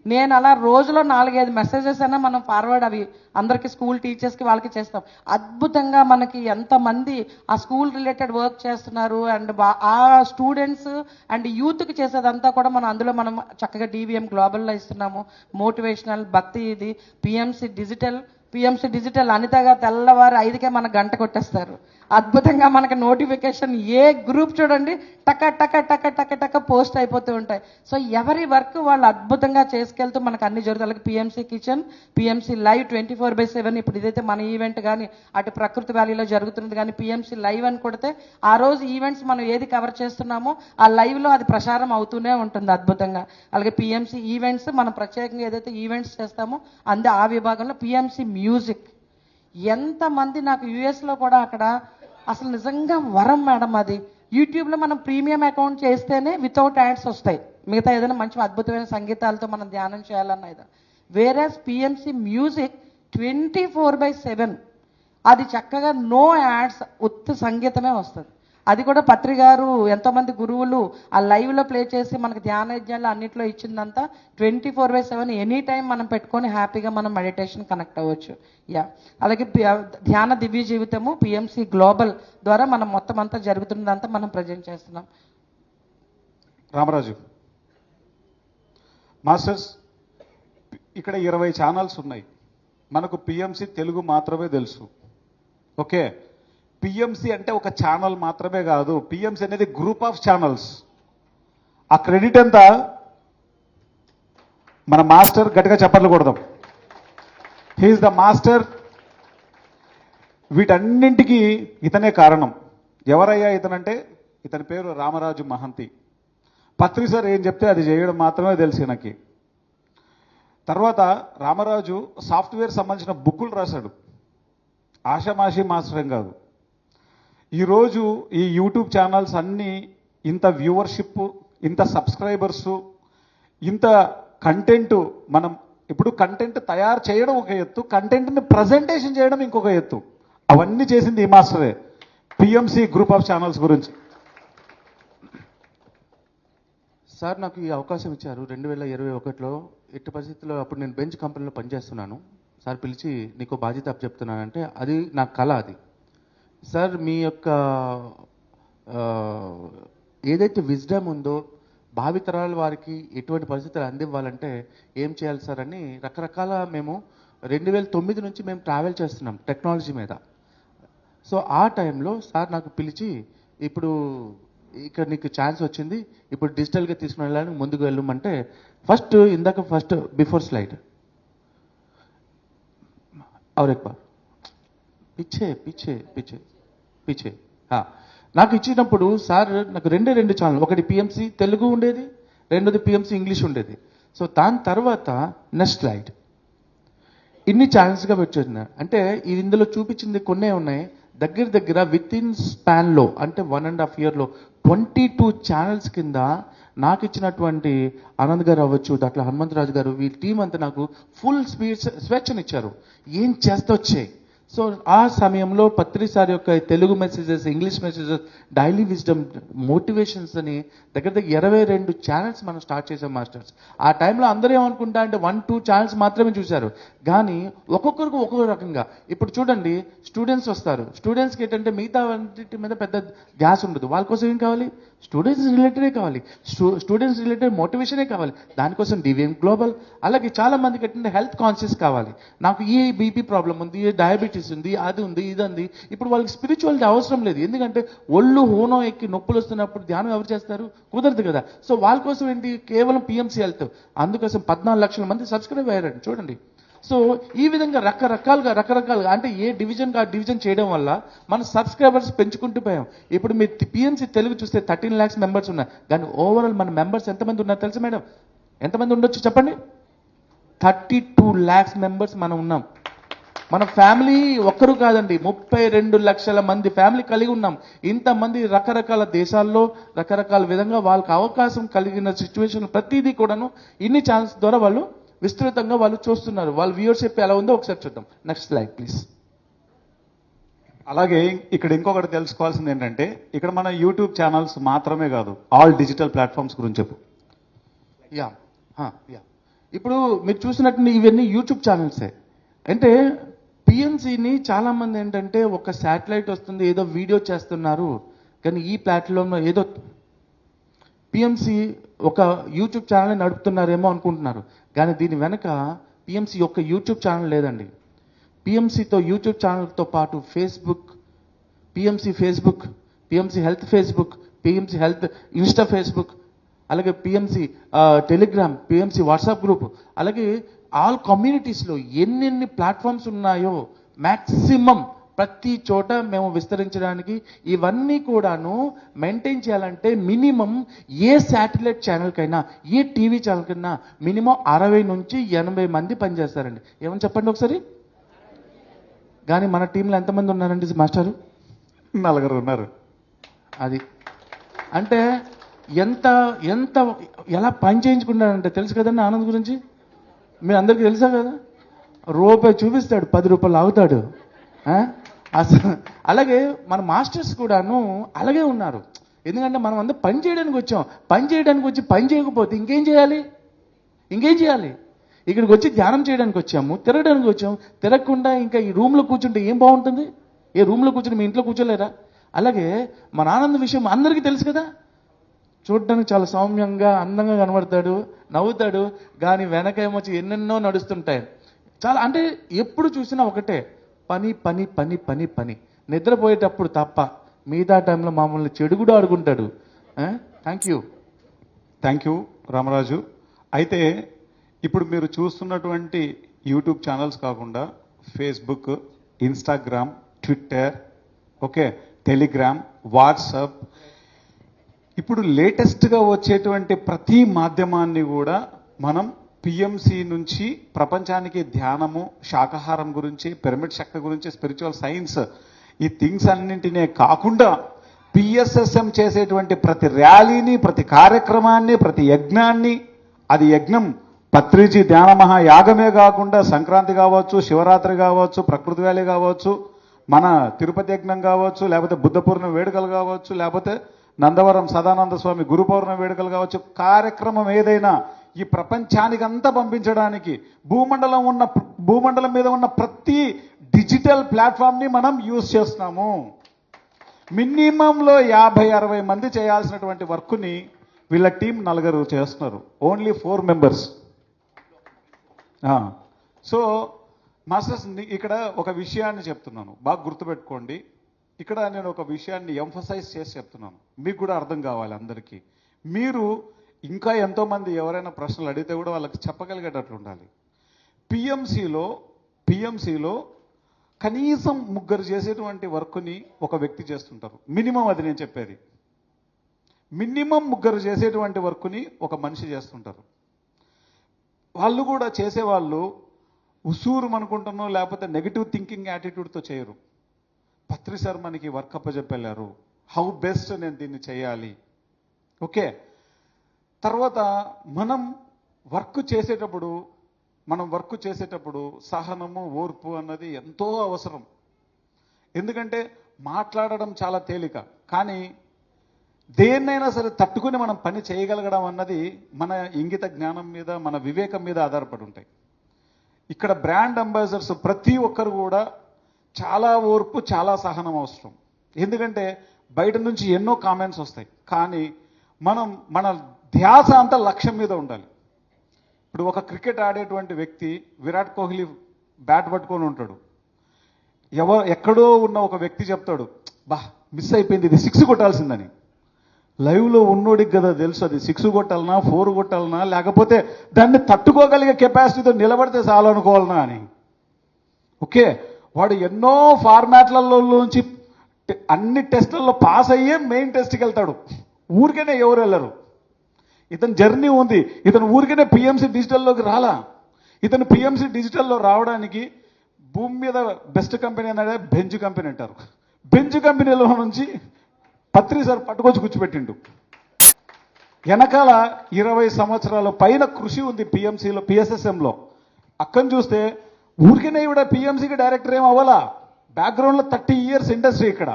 నేను అలా రోజులో 4-5 మెసేజెస్ అయినా మనం ఫార్వర్డ్ అవి అందరికీ స్కూల్ టీచర్స్కి వాళ్ళకి చేస్తాం. అద్భుతంగా మనకి ఎంతమంది ఆ స్కూల్ రిలేటెడ్ వర్క్ చేస్తున్నారు అండ్ ఆ స్టూడెంట్స్ అండ్ యూత్కి చేసేదంతా కూడా మనం అందులో మనం చక్కగా డివిఎం గ్లోబల్లో ఇస్తున్నాము. మోటివేషనల్, భక్తి, ఇది పిఎంసి డిజిటల్ అనితగా తెల్లవారు 5కే మన గంట కొట్టేస్తారు. అద్భుతంగా మనకి నోటిఫికేషన్ ఏ గ్రూప్ చూడండి టక టక టక టక టక పోస్ట్ అయిపోతూ ఉంటాయి. సో ఎవరి వర్క్ వాళ్ళు అద్భుతంగా చేసుకెళ్తూ మనకు అన్ని జరుగుతాయి. అలాగే పిఎంసి కిచెన్, పిఎంసి లైవ్ 24/7. ఇప్పుడు ఇదైతే మన ఈవెంట్ కానీ అటు ప్రకృతి వ్యాలీలో జరుగుతున్నది కానీ పిఎంసి లైవ్ అని కొడితే ఆ రోజు ఈవెంట్స్ మనం ఏది కవర్ చేస్తున్నామో ఆ లైవ్లో అది ప్రసారం అవుతూనే ఉంటుంది అద్భుతంగా. అలాగే పిఎంసి ఈవెంట్స్ మనం ప్రత్యేకంగా ఏదైతే ఈవెంట్స్ చేస్తామో ఆ విభాగంలో పిఎంసి మ్యూజిక్. ఎంతమంది నాకు యుఎస్లో కూడా అక్కడ అసలు నిజంగా వరం మేడం అది. యూట్యూబ్లో మనం ప్రీమియం అకౌంట్ చేస్తేనే వితౌట్ యాడ్స్ వస్తాయి. మిగతా ఏదైనా మంచి అద్భుతమైన సంగీతాలతో మనం ధ్యానం చేయాలన్న ఇది. వేరేస్ పిఎంసి మ్యూజిక్ 24/7 అది చక్కగా నో యాడ్స్, ఉత్త సంగీతమే వస్తుంది. అది కూడా పత్రిగారు ఎంతోమంది గురువులు ఆ లైవ్లో ప్లే చేసి మనకు ధ్యాన యజ్ఞాలు అన్నింటిలో ఇచ్చిందంతా 24/7 ఎనీ టైం మనం పెట్టుకొని హ్యాపీగా మనం మెడిటేషన్ కనెక్ట్ అవ్వచ్చు. యా. అలాగే ధ్యాన దివ్య జీవితము పిఎంసి గ్లోబల్ ద్వారా మనం మొత్తం అంతా జరుగుతున్నదంతా మనం ప్రజెంట్ చేస్తున్నాం. రామరాజు మాస్టర్స్, ఇక్కడ 20 ఛానల్స్ ఉన్నాయి. మనకు పిఎంసి తెలుగు మాత్రమే తెలుసు. ఓకే, పిఎంసి అంటే ఒక ఛానల్ మాత్రమే కాదు, పిఎంసి అనేది గ్రూప్ ఆఫ్ ఛానల్స్. ఆ క్రెడిట్ ఎంత మన మాస్టర్, గట్టిగా చప్పట్లు కొడదాం. He's the master. వీటన్నింటికి ఇతనే కారణం. ఎవరయ్యా ఇతనంటే, ఇతని పేరు రామరాజు మహంతి. పత్రి సార్ ఏం చెప్తే అది చేయడం మాత్రమే తెలుసు నాకు. తర్వాత రామరాజు సాఫ్ట్వేర్ సంబంధించిన బుక్కులు రాశాడు. ఆషామాషి మాస్టర్ ఏం కాదు. ఈరోజు ఈ యూట్యూబ్ ఛానల్స్ అన్నీ ఇంత వ్యూవర్షిప్, ఇంత సబ్స్క్రైబర్సు, ఇంత కంటెంట్, మనం ఇప్పుడు కంటెంట్ తయారు చేయడం ఒక ఎత్తు, కంటెంట్ని ప్రజెంటేషన్ చేయడం ఇంకొక ఎత్తు. అవన్నీ చేసింది ఈ మాస్టరే. పిఎంసి గ్రూప్ ఆఫ్ ఛానల్స్ గురించి సార్ నాకు ఈ అవకాశం ఇచ్చారు 2021లో. ఎట్టి పరిస్థితుల్లో అప్పుడు నేను బెంచ్ కంపెనీలో పనిచేస్తున్నాను. సార్ పిలిచి నీకు బాధ్యత చెప్తున్నానంటే అది నా కళ. అది సార్ మీ యొక్క ఏదైతే విజ్డమ్ ఉందో భావితరాల వారికి ఎటువంటి పరిస్థితులు అందివ్వాలంటే ఏం చేయాలి సార్ అని రకరకాల మేము 2009 నుంచి మేము ట్రావెల్ చేస్తున్నాం టెక్నాలజీ మీద. సో ఆ టైంలో సార్ నాకు పిలిచి ఇప్పుడు ఇక్కడ నీకు ఛాన్స్ వచ్చింది, ఇప్పుడు డిజిటల్గా తీసుకుని వెళ్ళాలని ముందుకు వెళ్ళమంటే ఫస్ట్ బిఫోర్ స్లైడ్ और एक बार पीछे पीछे पीछे पीछे నాకు ఇచ్చినప్పుడు సార్ నాకు రెండు ఛానల్, ఒకటి పిఎంసి తెలుగు ఉండేది, రెండోది పిఎంసి ఇంగ్లీష్ ఉండేది. సో దాని తర్వాత నెక్స్ట్ స్లైడ్ ఇన్ని ఛానల్స్గా పెట్టారు. అంటే ఇందులో చూపించింది కొన్నే ఉన్నాయి. దగ్గర విత్ ఇన్ స్పాన్లో అంటే 1.5 yearలో 22 ఛానల్స్ కింద నాకు ఇచ్చినటువంటి ఆనంద్ గారు అవ్వచ్చు, అట్లా హనుమంతరాజు గారు, వీళ్ళ టీం అంతా నాకు ఫుల్ స్వేచ్ఛనిచ్చారు. ఏం చేస్తా వచ్చాయి. సో ఆ సమయంలో పత్రి సార్ యొక్క Telugu messages, English messages, daily wisdom, motivations అని దగ్గర 22 ఛానల్స్ మనం స్టార్ట్ చేసాం మాస్టర్స్. ఆ టైంలో అందరూ ఏమనుకుంటా అంటే 1-2 ఛానల్స్ మాత్రమే చూశారు. కానీ ఒక్కొక్కరికి ఒక్కొక్క రకంగా. ఇప్పుడు చూడండి, స్టూడెంట్స్ వస్తారు. స్టూడెంట్స్కి ఏంటంటే మిగతా వాటి మీద పెద్ద ధ్యాస ఉండదు. వాళ్ళ కోసం ఏం కావాలి? స్టూడెంట్స్ రిలేటెడే కావాలి, స్టూడెంట్స్ రిలేటెడ్ మోటివేషనే కావాలి. దానికోసం డివిఎం గ్లోబల్. అలాగే చాలా మందికి ఏంటంటే హెల్త్ కాన్షియస్ కావాలి. నాకు ఈ బీపీ ప్రాబ్లం ఉంది, డయాబెటీస్ ఉంది, అది ఉంది, ఇది ఉంది. ఇప్పుడు వాళ్ళకి స్పిరిచువాలిటీ అవసరం లేదు. ఎందుకంటే ఒళ్ళు హోనం ఎక్కి నొప్పులు వస్తున్నప్పుడు ధ్యానం ఎవరు చేస్తారు? కుదరదు కదా. సో వాళ్ళ కోసం ఏంటి? కేవలం పిఎంసి హెల్త్. అందుకోసం 14 లక్షల మంది సబ్స్క్రైబ్ అయ్యారండి చూడండి. సో ఈ విధంగా రకరకాలుగా అంటే ఏ డివిజన్ ఆ డివిజన్ చేయడం వల్ల మన సబ్స్క్రైబర్స్ పెంచుకుంటూ పోయాం. ఇప్పుడు మీ పిఎంసి తెలుగు చూస్తే 13 lakhs మెంబర్స్ ఉన్నారు. కానీ ఓవరాల్ మన మెంబర్స్ ఎంతమంది ఉన్నారు తెలుసు మేడం? ఎంతమంది ఉండొచ్చు చెప్పండి? 32 lakhs మెంబర్స్ మనం ఉన్నాం. మన ఫ్యామిలీ ఒక్కరు కాదండి, 32 లక్షల మంది ఫ్యామిలీ కలిగి ఉన్నాం. ఇంతమంది రకరకాల దేశాల్లో రకరకాల విధంగా వాళ్ళకి అవకాశం కలిగిన సిచ్యువేషన్ ప్రతిదీ కూడాను ఇన్ని ఛానల్స్ ద్వారా వాళ్ళు విస్తృతంగా వాళ్ళు చూస్తున్నారు. వాళ్ళ వ్యూవర్షిప్ ఎలా ఉందో ఒకసారి చూద్దాం. Next slide please. అలాగే ఇక్కడ ఇంకొకటి తెలుసుకోవాల్సింది ఏంటంటే, ఇక్కడ మన యూట్యూబ్ ఛానల్స్ మాత్రమే కాదు, ఆల్ డిజిటల్ ప్లాట్ఫామ్స్ గురించి చెప్పు. యా ఇప్పుడు మీరు చూసినట్టు ఇవన్నీ యూట్యూబ్ ఛానల్సే. అంటే పిఎంసిని చాలా మంది ఏంటంటే ఒక శాటిలైట్ వస్తుంది, ఏదో వీడియో చేస్తున్నారు, కానీ ఈ ప్లాట్ఫామ్లో ఏదో పిఎంసి ఒక యూట్యూబ్ ఛానల్ నడుపుతున్నారేమో అనుకుంటున్నారు. కానీ దీని వెనక పిఎంసి యొక్క యూట్యూబ్ ఛానల్ లేదండి. పిఎంసితో యూట్యూబ్ ఛానల్తో పాటు PMC Facebook, PMC health Facebook, PMC health Insta Facebook, అలాగే PMC Telegram, PMC WhatsApp group, అలాగే ఆల్ కమ్యూనిటీస్లో ఎన్నెన్ని ప్లాట్ఫామ్స్ ఉన్నాయో మ్యాక్సిమం ప్రతి చోట మేము విస్తరించడానికి ఇవన్నీ కూడాను మెయింటైన్ చేయాలంటే మినిమం ఏ శాటిలైట్ ఛానల్కైనా, ఏ టీవీ ఛానల్కైనా మినిమం 60 నుంచి 80 మంది పనిచేస్తారండి. ఏమని చెప్పండి ఒకసారి. కానీ మన టీంలో ఎంతమంది ఉన్నారండి మాస్టారు? 4 ఉన్నారు. అది అంటే ఎంత ఎలా పని చేయించుకుంటాడంటే తెలుసు కదండి ఆనంద్ గురించి. మీ అందరికీ తెలుసా కదా? రూపాయి చూపిస్తాడు, 10 రూపాయలు ఆగుతాడు. అసలు అలాగే మన మాస్టర్స్ కూడాను అలాగే ఉన్నారు. ఎందుకంటే మనం అందరూ పని చేయడానికి వచ్చాం. పని చేయడానికి వచ్చి పని చేయకపోతే ఇంకేం చేయాలి? ఇక్కడికి వచ్చి ధ్యానం చేయడానికి వచ్చాము, తిరగడానికి వచ్చాము. తిరగకుండా ఇంకా ఈ రూమ్లో కూర్చుంటే ఏం బాగుంటుంది? ఏ రూమ్లో కూర్చుని మీ ఇంట్లో కూర్చోలేరా? అలాగే మన ఆనంద విషయం అందరికీ తెలుసు కదా. చూడడానికి చాలా సౌమ్యంగా అందంగా కనబడతాడు, నవ్వుతాడు, కానీ వెనక ఏమొచ్చి ఎన్నెన్నో నడుస్తుంటాయి. చాలా అంటే ఎప్పుడు చూసినా ఒకటే పని పని పని పని పని. నిద్రపోయేటప్పుడు తప్ప మిగతా టైంలో మామూలు చెడు కూడా ఆడుకుంటాడు. Thank you. Thank you Ramaraju. అయితే ఇప్పుడు మీరు చూస్తున్నటువంటి యూట్యూబ్ ఛానల్స్ కాకుండా Facebook, Instagram, Twitter, okay, Telegram, WhatsApp, ఇప్పుడు లేటెస్ట్గా వచ్చేటువంటి ప్రతి మాధ్యమాన్ని కూడా మనం పిఎంసి నుంచి ప్రపంచానికి ధ్యానము, శాకాహారం గురించి, పిరమిడ్ శక్తి గురించి, స్పిరిచువల్ సైన్స్, ఈ థింగ్స్ అన్నింటినే కాకుండా పిఎస్ఎస్ఎం చేసేటువంటి ప్రతి ర్యాలీని, ప్రతి కార్యక్రమాన్ని, ప్రతి యజ్ఞాన్ని, అది యజ్ఞం పత్రిజీ ధ్యాన మహాయాగమే కాకుండా సంక్రాంతి కావచ్చు, శివరాత్రి కావచ్చు, ప్రకృతి వ్యాలీ కావచ్చు, మన తిరుపతి యజ్ఞం కావచ్చు, లేకపోతే బుద్ధ పూర్ణిమ వేడుకలు కావచ్చు, లేకపోతే నందవరం సదానంద స్వామి గురు పౌర్ణమి వేడుకలు కావచ్చు, కార్యక్రమం ఏదైనా ఈ ప్రపంచానికి అంతా పంపించడానికి భూమండలం మీద ఉన్న ప్రతి డిజిటల్ ప్లాట్ఫామ్ని మనం యూజ్ చేస్తున్నాము. మినిమంలో 50-60 మంది చేయాల్సినటువంటి వర్క్ని వీళ్ళ టీం 4 చేస్తున్నారు. Only 4 members. సో మాస్టర్స్, ఇక్కడ ఒక విషయాన్ని చెప్తున్నాను, బాగా గుర్తుపెట్టుకోండి. ఇక్కడ నేను ఒక విషయాన్ని ఎంఫసైజ్ చేసి చెప్తున్నాను, మీకు కూడా అర్థం కావాలి అందరికీ. మీరు ఇంకా ఎంతోమంది ఎవరైనా ప్రశ్నలు అడిగితే కూడా వాళ్ళకి చెప్పగలిగేటట్లు ఉండాలి. పిఎంసిలో కనీసం 3 చేసేటువంటి వర్క్ని ఒక వ్యక్తి చేస్తుంటారు. మినిమం, అది నేను చెప్పేది. మినిమం 3 చేసేటువంటి వర్క్ని ఒక మనిషి చేస్తుంటారు. వాళ్ళు కూడా చేసేవాళ్ళు ఉసూరు అనుకుంటున్నాం, లేకపోతే నెగిటివ్ థింకింగ్ యాటిట్యూడ్తో చేయరు. పత్రి సార్ మనకి వర్క్ అప్పచెప్పారు, హౌ బెస్ట్ నేను దీన్ని చేయాలి. ఓకే, తర్వాత మనం వర్క్ చేసేటప్పుడు సహనము, ఓర్పు అన్నది ఎంతో అవసరం. ఎందుకంటే మాట్లాడడం చాలా తేలిక, కానీ దేన్నైనా సరే తట్టుకుని మనం పని చేయగలగడం అన్నది మన ఇంగిత జ్ఞానం మీద, మన వివేకం మీద ఆధారపడి ఉంటాయి. ఇక్కడ బ్రాండ్ అంబాసిడర్స్ ప్రతి ఒక్కరు కూడా చాలా ఓర్పు, చాలా సహనం అవసరం. ఎందుకంటే బయట నుంచి ఎన్నో కామెంట్స్ వస్తాయి, కానీ మన ధ్యాస అంతా లక్ష్యం మీద ఉండాలి. ఇప్పుడు ఒక క్రికెట్ ఆడేటువంటి వ్యక్తి, విరాట్ కోహ్లీ బ్యాట్ పట్టుకొని ఉంటాడు. ఎక్కడో ఉన్న ఒక వ్యక్తి చెప్తాడు, మిస్ అయిపోయింది, ఇది 6 కొట్టాల్సిందని. లైవ్లో ఉన్నోడికి కదా తెలుసు అది 6 కొట్టాలనా, 4 కొట్టాలనా, లేకపోతే దాన్ని తట్టుకోగలిగే కెపాసిటీతో నిలబడితే చాలు అనుకోవాలనా అని. ఓకే, వాడు ఎన్నో ఫార్మాట్లలో నుంచి అన్ని టెస్టులలో పాస్ అయ్యే మెయిన్ టెస్ట్కి వెళ్తాడు. ఊరికనే ఎవరు వెళ్ళరు. ఇతని జర్నీ ఉంది. ఇతను ఊరికనే పిఎంసి డిజిటల్లోకి రాలా. ఇతను పిఎంసి డిజిటల్లో రావడానికి భూమి మీద బెస్ట్ కంపెనీ అనేది బెంజ్ కంపెనీ అంటారు. బెంజ్ కంపెనీలో నుంచి పత్రి సార్ పట్టుకొచ్చి కూర్చోబెట్టిండు. వెనకాల 20 సంవత్సరాల పైన కృషి ఉంది పిఎస్ఎస్ఎంలో. అక్కని చూస్తే ఊరికనే ఇవిడ పిఎంసికి డైరెక్టర్ ఏం అవ్వాలా. బ్యాక్గ్రౌండ్లో 30 years ఇండస్ట్రీ. ఇక్కడ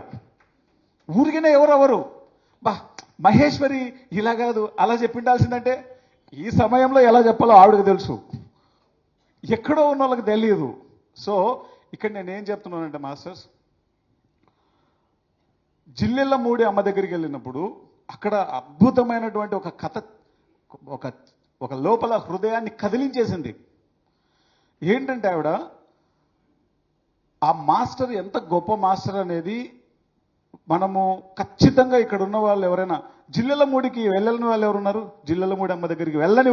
ఊరికనే ఎవరు మహేశ్వరి ఇలా కాదు అలా చెప్పిండాల్సిందంటే ఈ సమయంలో ఎలా చెప్పాలో ఆవిడకి తెలుసు, ఎక్కడో ఉన్న వాళ్ళకి తెలియదు. సో ఇక్కడ నేనేం చెప్తున్నానంటే మాస్టర్స్, జిల్లెళ్ళ మూడి అమ్మ దగ్గరికి వెళ్ళినప్పుడు అక్కడ అద్భుతమైనటువంటి ఒక కథ, ఒక లోపల హృదయాన్ని కదిలించేసింది. ఏంటంటే ఆవిడ ఆ మాస్టర్ ఎంత గొప్ప మాస్టర్ అనేది మనము ఖచ్చితంగా ఇక్కడ ఉన్న వాళ్ళు ఎవరైనా జిల్లెల మూడికి వెళ్ళని వాళ్ళు ఎవరున్నారు? జిల్లెల మూడి అమ్మ దగ్గరికి వెళ్ళని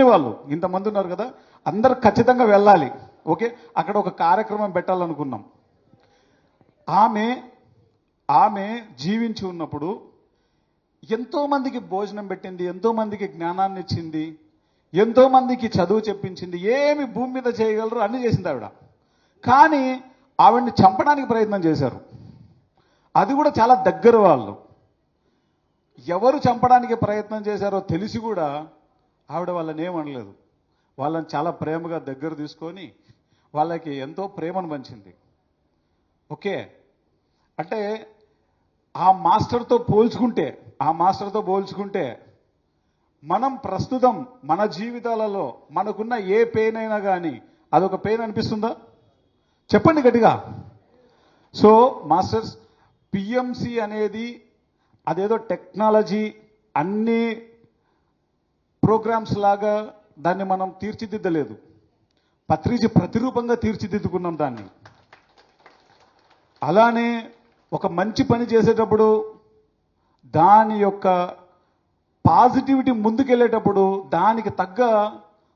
వాళ్ళు ఇంతమంది ఉన్నారు కదా, అందరు ఖచ్చితంగా వెళ్ళాలి. ఓకే, అక్కడ ఒక కార్యక్రమం పెట్టాలనుకున్నాం. ఆమె జీవించి ఉన్నప్పుడు ఎంతో మందికి భోజనం పెట్టింది, ఎంతో మందికి జ్ఞానాన్ని ఇచ్చింది, ఎంతో మందికి చదువు చెప్పించింది. ఏమి భూమి మీద చేయగలరు అన్ని చేసింది ఆవిడ. కానీ ఆవిడ్ని చంపడానికి ప్రయత్నం చేశారు. అది కూడా చాలా దగ్గర వాళ్ళు. ఎవరు చంపడానికి ప్రయత్నం చేశారో తెలిసి కూడా ఆవిడ వాళ్ళని ఏమనలేదు. వాళ్ళని చాలా ప్రేమగా దగ్గర తీసుకొని వాళ్ళకి ఎంతో ప్రేమను పంచింది. ఓకే, అంటే ఆ మాస్టర్తో పోల్చుకుంటే మనం ప్రస్తుతం మన జీవితాలలో మనకున్న ఏ పెయిన్ అయినా కానీ అదొక పెయిన్ అనిపిస్తుందా? చెప్పండి గట్టిగా. సో మాస్టర్స్, పిఎంసి అనేది అదేదో టెక్నాలజీ అన్ని ప్రోగ్రామ్స్ లాగా దాన్ని మనం తీర్చిదిద్దలేదు. పత్రిజీ ప్రతిరూపంగా తీర్చిదిద్దుకున్నాం దాన్ని. అలానే ఒక మంచి పని చేసేటప్పుడు దాని యొక్క పాజిటివిటీ ముందుకెళ్ళేటప్పుడు దానికి తగ్గ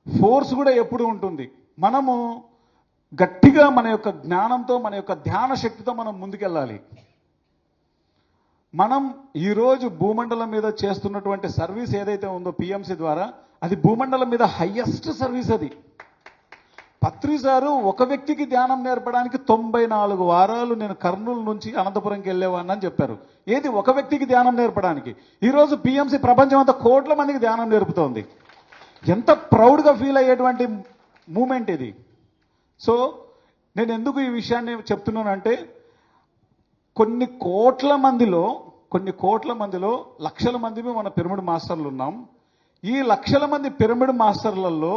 ఫోర్స్ కూడా ఎప్పుడు ఉంటుంది. మనము గట్టిగా మన యొక్క జ్ఞానంతో, మన యొక్క ధ్యాన శక్తితో మనం ముందుకెళ్ళాలి. మనం ఈరోజు భూమండలం మీద చేస్తున్నటువంటి సర్వీస్ ఏదైతే ఉందో పిఎంసి ద్వారా, అది భూమండలం మీద హయ్యెస్ట్ సర్వీస్. అది పత్రి సారు ఒక వ్యక్తికి ధ్యానం నేర్పడానికి 94 వారాలు నేను కర్నూలు నుంచి అనంతపురంకి వెళ్ళేవాడిని అని చెప్పారు. ఏది ఒక వ్యక్తికి ధ్యానం నేర్పడానికి. ఈరోజు పిఎంసి ప్రపంచం అంతా కోట్ల మందికి ధ్యానం నేర్పుతోంది. ఎంత ప్రౌడ్గా ఫీల్ అయ్యేటువంటి మూమెంట్ ఇది. సో నేను ఎందుకు ఈ విషయాన్ని చెప్తున్నానంటే, కొన్ని కోట్ల మందిలో లక్షల మంది మన పిరమిడ్ మాస్టర్లు ఉన్నాం. ఈ లక్షల మంది పిరమిడ్ మాస్టర్లలో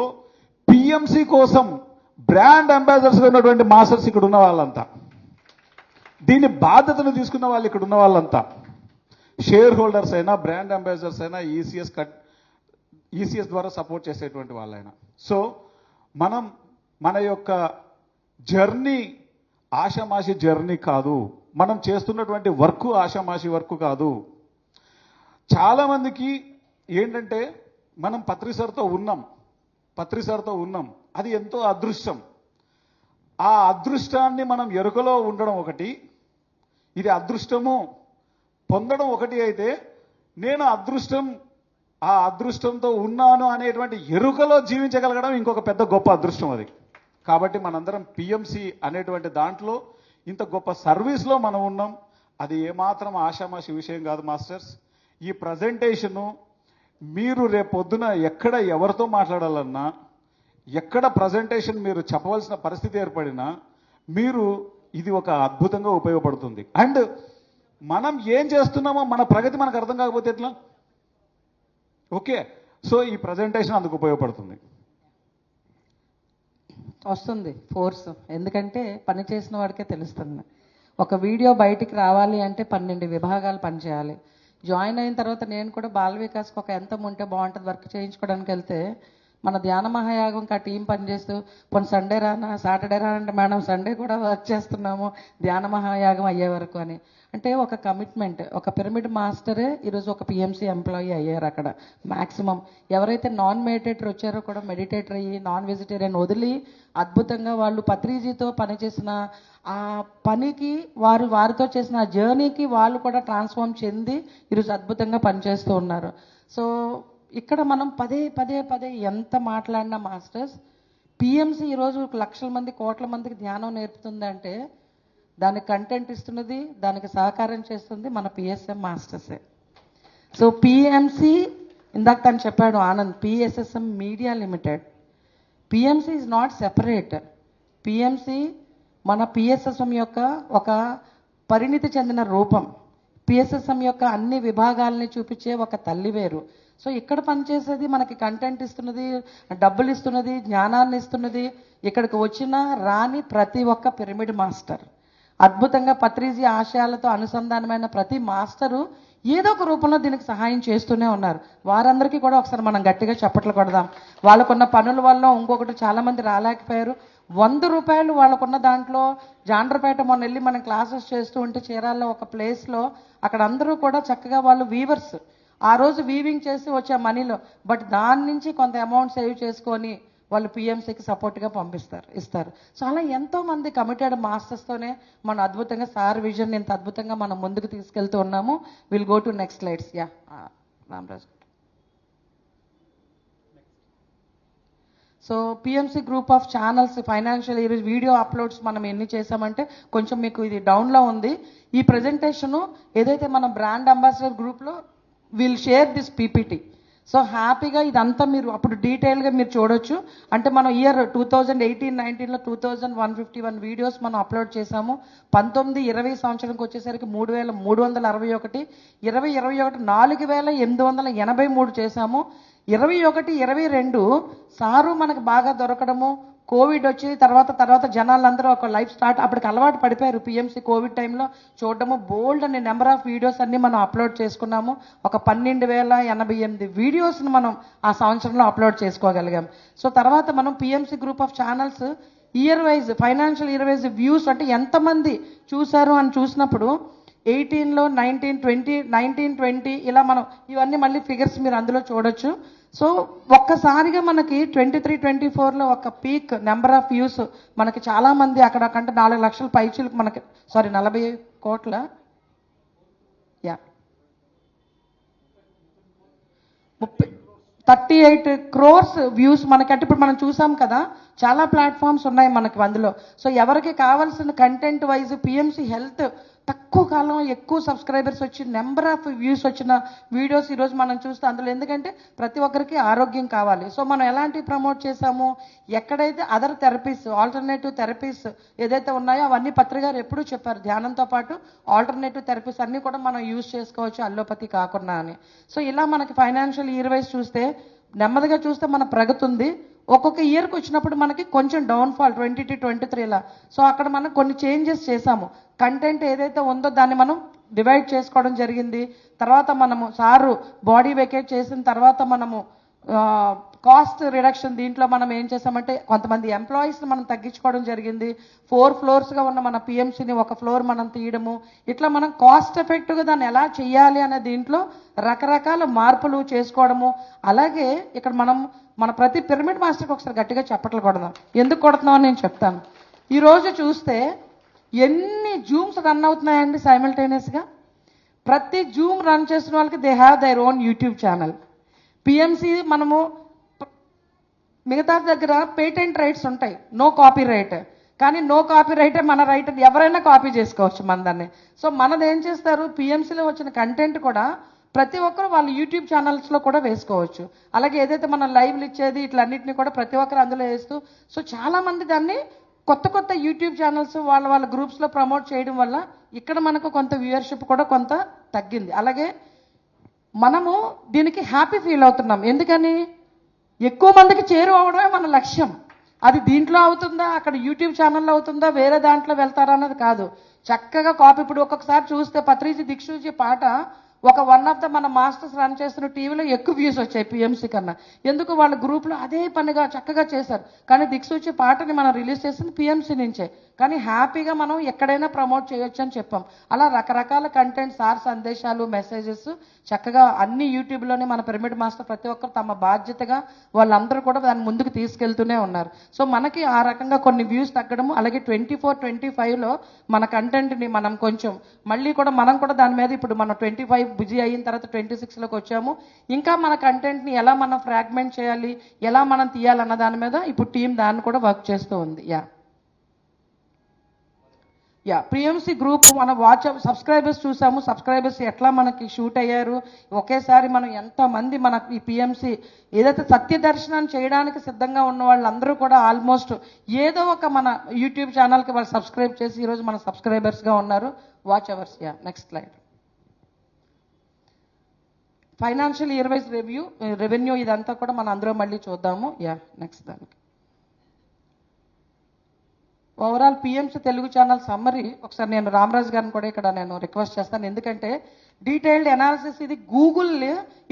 పిఎంసి కోసం బ్రాండ్ అంబాసిడర్స్గా ఉన్నటువంటి మాస్టర్స్ ఇక్కడ ఉన్న వాళ్ళంతా, దీని బాధ్యతను తీసుకున్న వాళ్ళు ఇక్కడ ఉన్న వాళ్ళంతా, షేర్ హోల్డర్స్ అయినా, బ్రాండ్ అంబాసిడర్స్ అయినా, ఈసీఎస్ ద్వారా సపోర్ట్ చేసేటువంటి వాళ్ళైనా. సో మనం మన యొక్క జర్నీ ఆషామాషి జర్నీ కాదు. మనం చేస్తున్నటువంటి వర్క్ ఆషామాషి వర్క్ కాదు. చాలా మందికి ఏంటంటే, మనం పత్రి సార్తో ఉన్నాం, అది ఎంతో అదృష్టం. ఆ అదృష్టాన్ని మనం ఎరుకలో ఉండడం ఒకటి, ఇది అదృష్టము పొందడం ఒకటి అయితే, నేను ఆ అదృష్టంతో ఉన్నాను అనేటువంటి ఎరుకలో జీవించగలగడం ఇంకొక పెద్ద గొప్ప అదృష్టం అది. కాబట్టి మనందరం పిఎంసి అనేటువంటి దాంట్లో ఇంత గొప్ప సర్వీస్లో మనం ఉన్నాం. అది ఏమాత్రం ఆషామాషి విషయం కాదు మాస్టర్స్. ఈ ప్రజెంటేషను మీరు రేపొద్దున ఎక్కడ ఎవరితో మాట్లాడాలన్నా, ఎక్కడ ప్రజెంటేషన్ మీరు చెప్పవలసిన పరిస్థితి ఏర్పడినా, మీరు ఇది ఒక అద్భుతంగా ఉపయోగపడుతుంది. అండ్ మనం ఏం చేస్తున్నామో మన ప్రగతి మనకు అర్థం కాకపోతే ఎట్లా? ఓకే, సో ఈ ప్రజెంటేషన్ అందుకు ఉపయోగపడుతుంది. వస్తుంది ఫోర్స్. ఎందుకంటే పని చేసిన వాడికే తెలుస్తుంది. ఒక వీడియో బయటికి రావాలి అంటే 12 విభాగాలు పనిచేయాలి. జాయిన్ అయిన తర్వాత నేను కూడా బాల వికాస్కి ఒక ఎంత ఉంటే బాగుంటుంది వర్క్ చేయించుకోవడానికి వెళ్తే, మన ధ్యాన మహాయాగంకి ఆ టీం పనిచేస్తూ పోనీ సండే రానా, సాటర్డే రానా అంటే మేడం సండే కూడా వర్క్ చేస్తున్నాము ధ్యాన మహాయాగం అయ్యే వరకు అని. అంటే ఒక కమిట్మెంట్. ఒక పిరమిడ్ మాస్టరే ఈరోజు ఒక పిఎంసి ఎంప్లాయీ అయ్యారు అక్కడ. మ్యాక్సిమం ఎవరైతే నాన్ మెడిటేటర్ వచ్చారో కూడా మెడిటేటర్ అయ్యి నాన్ వెజిటేరియన్ వదిలి అద్భుతంగా వాళ్ళు పత్రిజీతో పనిచేసిన ఆ పనికి, వారితో చేసిన ఆ జర్నీకి వాళ్ళు కూడా ట్రాన్స్ఫార్మ్ చెంది ఈరోజు అద్భుతంగా పనిచేస్తూ ఉన్నారు. సో ఇక్కడ మనం పదే ఎంత మాట్లాడినా మాస్టర్స్, పిఎంసి ఈరోజు లక్షల మంది కోట్ల మందికి ధ్యానం నేర్పుతుంది అంటే దానికి కంటెంట్ ఇస్తున్నది, దానికి సహకారం చేస్తుంది మన పిఎస్ఎం మాస్టర్సే. సో పిఎంసి ఇందాక తను చెప్పాడు Anand, PSSM media limited. PMC is not separate. PMC మన పిఎస్ఎస్ఎం యొక్క ఒక పరిణితి చెందిన రూపం. పిఎస్ఎస్ఎం యొక్క అన్ని విభాగాల్ని చూపించే ఒక తల్లి వేరు. సో ఇక్కడ పనిచేసేది మనకి కంటెంట్ ఇస్తున్నది, డబ్బులు ఇస్తున్నది, జ్ఞానాన్ని ఇస్తున్నది ఇక్కడికి వచ్చిన రాని ప్రతి ఒక్క పిరమిడ్ మాస్టర్. అద్భుతంగా పత్రిజీ ఆశయాలతో అనుసంధానమైన ప్రతి మాస్టరు ఏదో ఒక రూపంలో దీనికి సహాయం చేస్తూనే ఉన్నారు. వారందరికీ కూడా ఒకసారి మనం గట్టిగా చప్పట్లు కొడదాం. వాళ్ళకున్న పనుల వల్ల ఇంకొకటి చాలా మంది రాలేకపోయారు. 100 రూపాయలు వాళ్ళకున్న దాంట్లో, జాండ్రపేట మొన్న వెళ్ళి మనం క్లాసెస్ చేస్తూ ఉంటే చీరాల్లో ఒక ప్లేస్లో అక్కడ అందరూ కూడా చక్కగా వాళ్ళు వీవర్స్ ఆ రోజు వీవింగ్ చేసి వచ్చే మనీలో, బట్ దాని నుంచి కొంత అమౌంట్ సేవ్ చేసుకొని వాళ్ళు పిఎంసీకి సపోర్ట్గా ఇస్తారు. సో అలా ఎంతోమంది కమిటెడ్ మాస్టర్స్తోనే మనం అద్భుతంగా సార్ విజన్ ఇంత అద్భుతంగా మనం ముందుకు తీసుకెళ్తూ ఉన్నాము. Will go to next slides. Yeah Ramraj. So PMC group of channels financial ఈరోజు వీడియో అప్లోడ్స్ మనం ఎన్ని చేసామంటే కొంచెం మీకు ఇది డౌన్లో ఉంది. ఈ ప్రజెంటేషను ఏదైతే మనం బ్రాండ్ అంబాసిడర్ గ్రూప్లో will share this PPT. So హ్యాపీగా ఇదంతా మీరు అప్పుడు డీటెయిల్గా మీరు చూడొచ్చు. అంటే మనం ఇయర్ 2018-19లో 2151 వీడియోస్ మనం అప్లోడ్ చేశాము. 19-20 సంవత్సరంకి వచ్చేసరికి 3361, 2021 4883 చేశాము. 21, 22 సారు మనకు బాగా దొరకడము, కోవిడ్ వచ్చి తర్వాత జనాలందరూ ఒక లైఫ్ స్టార్ట్ అప్పటికి అలవాటు పడిపోయారు. పిఎంసి కోవిడ్ టైంలో చూడడము, బోల్డ్ అనే నెంబర్ ఆఫ్ వీడియోస్ అన్ని మనం అప్లోడ్ చేసుకున్నాము. ఒక 12,088 వీడియోస్ని మనం ఆ సంవత్సరంలో అప్లోడ్ చేసుకోగలిగాం. సో తర్వాత మనం PMC group of channels year wise, financial year wise views అంటే ఎంతమంది చూశారు అని చూసినప్పుడు 18లో 19, 20 ఇలా మనం ఇవన్నీ మళ్ళీ ఫిగర్స్ మీరు అందులో చూడొచ్చు. సో ఒక్కసారిగా మనకి 23, 24లో ఒక పీక్ నెంబర్ ఆఫ్ వ్యూస్ మనకి చాలా మంది అక్కడ కంటే 4 లక్షల పైచీలకు మనకి 40 కోట్ల 38 crores వ్యూస్ మనకంటే ఇప్పుడు మనం చూసాం కదా, చాలా ప్లాట్ఫామ్స్ ఉన్నాయి మనకి అందులో. సో ఎవరికి కావాల్సిన కంటెంట్ వైజ్ పిఎంసి హెల్త్ తక్కువ కాలం ఎక్కువ సబ్స్క్రైబర్స్ వచ్చి నెంబర్ ఆఫ్ వ్యూస్ వచ్చిన వీడియోస్ ఈరోజు మనం చూస్తే అందులో, ఎందుకంటే ప్రతి ఒక్కరికి ఆరోగ్యం కావాలి. సో మనం ఎలాంటి ప్రమోట్ చేసాము, ఎక్కడైతే అదర్ థెరపీస్, ఆల్టర్నేటివ్ థెరపీస్ ఏదైతే ఉన్నాయో అవన్నీ పత్రి గారు ఎప్పుడూ చెప్పారు, ధ్యానంతో పాటు ఆల్టర్నేటివ్ థెరపీస్ అన్నీ కూడా మనం యూజ్ చేసుకోవచ్చు అల్లోపతి కాకుండా అని. సో ఇలా మనకి ఫైనాన్షియల్ ఇయర్ వైజ్ చూస్తే నెమ్మదిగా చూస్తే మన ప్రగతి ఉంది. ఒక్కొక్క ఇయర్కి వచ్చినప్పుడు మనకి కొంచెం డౌన్ఫాల్ 22, 23 సో అక్కడ మనం కొన్ని చేంజెస్ చేసాము. కంటెంట్ ఏదైతే ఉందో దాన్ని మనం డివైడ్ చేసుకోవడం జరిగింది. తర్వాత మనము సారు బాడీ వెకేట్ చేసిన తర్వాత మనము కాస్ట్ రిడక్షన్ దీంట్లో మనం ఏం చేసామంటే కొంతమంది ఎంప్లాయీస్ని మనం తగ్గించుకోవడం జరిగింది. 4 ఫ్లోర్స్గా ఉన్న మన పిఎంసీని ఒక ఫ్లోర్ మనం తీయడము, ఇట్లా మనం కాస్ట్ ఎఫెక్టివ్గా దాన్ని ఎలా చేయాలి అనే దీంట్లో రకరకాల మార్పులు చేసుకోవడము. అలాగే ఇక్కడ మనం మన ప్రతి పిరమిడ్ మాస్టర్కి ఒకసారి గట్టిగా చప్పట్లు కొడదాం. ఎందుకు కొడుతున్నాం అని నేను చెప్తాను. ఈరోజు చూస్తే ఎన్ని జూమ్స్ రన్ అవుతున్నాయండి సైమల్టేనియస్గా. ప్రతి జూమ్ రన్ చేసిన వాళ్ళకి they have their own YouTube channel. PMC మనము మిగతా దగ్గర పేటెంట్ రైట్స్ ఉంటాయి, నో కాపీ రైట్. కానీ నో కాపీ రైటే మన రైట్, ఎవరైనా కాపీ చేసుకోవచ్చు మన దాన్ని. సో మనది ఏం చేస్తారు, పిఎంసీలో వచ్చిన కంటెంట్ కూడా ప్రతి ఒక్కరు వాళ్ళ యూట్యూబ్ ఛానల్స్లో కూడా వేసుకోవచ్చు. అలాగే ఏదైతే మనం లైవ్లు ఇచ్చేది ఇట్లన్నింటినీ కూడా ప్రతి ఒక్కరు అందులో వేస్తూ, సో చాలామంది దాన్ని కొత్త యూట్యూబ్ ఛానల్స్ వాళ్ళ గ్రూప్స్లో ప్రమోట్ చేయడం వల్ల ఇక్కడ మనకు కొంత వ్యూయర్షిప్ కూడా కొంత తగ్గింది. అలాగే మనము దీనికి హ్యాపీ ఫీల్ అవుతున్నాం. ఎందుకని, ఎక్కువ మందికి చేరువవడమే మన లక్ష్యం. అది దీంట్లో అవుతుందా, అక్కడ యూట్యూబ్ ఛానల్లో అవుతుందా, వేరే దాంట్లో వెళ్తారా అన్నది కాదు. చక్కగా కాపీ. ఇప్పుడు ఒక్కొక్కసారి చూస్తే పత్రిజీ దిక్షుజీ పాట ఒక వన్ ఆఫ్ ద మన మాస్టర్స్ రన్ చేస్తున్న టీవీలో ఎక్కువ వ్యూస్ వచ్చాయి పిఎంసీ కన్నా. ఎందుకు, వాళ్ళ గ్రూప్లో అదే పనిగా చక్కగా చేశారు. కానీ దిక్సూచి పాటని మనం రిలీజ్ చేసింది పిఎంసీ నుంచే. కానీ హ్యాపీగా మనం ఎక్కడైనా ప్రమోట్ చేయొచ్చు అని చెప్పాం. అలా రకరకాల కంటెంట్, సార్ సందేశాలు, మెసేజెస్ చక్కగా అన్ని యూట్యూబ్లోనే మన పిరమిడ్ మాస్టర్ ప్రతి ఒక్కరు తమ బాధ్యతగా వాళ్ళందరూ కూడా దాన్ని ముందుకు తీసుకెళ్తూనే ఉన్నారు. సో మనకి ఆ రకంగా కొన్ని వ్యూస్ తగ్గడము. అలాగే 24, 25లో మన కంటెంట్ని మనం కొంచెం మళ్ళీ కూడా మనం కూడా దాని మీద ఇప్పుడు మనం 25 బిజీ అయిన తర్వాత 26లోకి వచ్చాము. ఇంకా మన కంటెంట్ని ఎలా మనం ఫ్రాగ్మెంట్ చేయాలి, ఎలా మనం తీయాలన్న దాని మీద ఇప్పుడు టీం దాన్ని కూడా వర్క్ చేస్తూ ఉంది. పిఎంసి గ్రూప్ మన వాట్సాప్ సబ్స్క్రైబర్స్ చూసాము. సబ్స్క్రైబర్స్ ఎట్లా మనకి షూట్ అయ్యారు, ఒకేసారి మనం ఎంతమంది మన ఈ పిఎంసి ఏదైతే సత్య దర్శనం చేయడానికి సిద్ధంగా ఉన్న వాళ్ళందరూ కూడా ఆల్మోస్ట్ ఏదో ఒక మన యూట్యూబ్ ఛానల్కి వాళ్ళు సబ్స్క్రైబ్ చేసి ఈరోజు మన సబ్స్క్రైబర్స్గా ఉన్నారు. Watch hours. Next slide. Financial year wise revenue ఇదంతా కూడా మనం అందరూ మళ్ళీ చూద్దాము. నెక్స్ట్ దానికి overall PMC Telugu channel summary ఒకసారి నేను రామరాజు గారిని కూడా ఇక్కడ నేను రిక్వెస్ట్ చేస్తాను. ఎందుకంటే డీటెయిల్డ్ అనాలిసిస్ ఇది గూగుల్,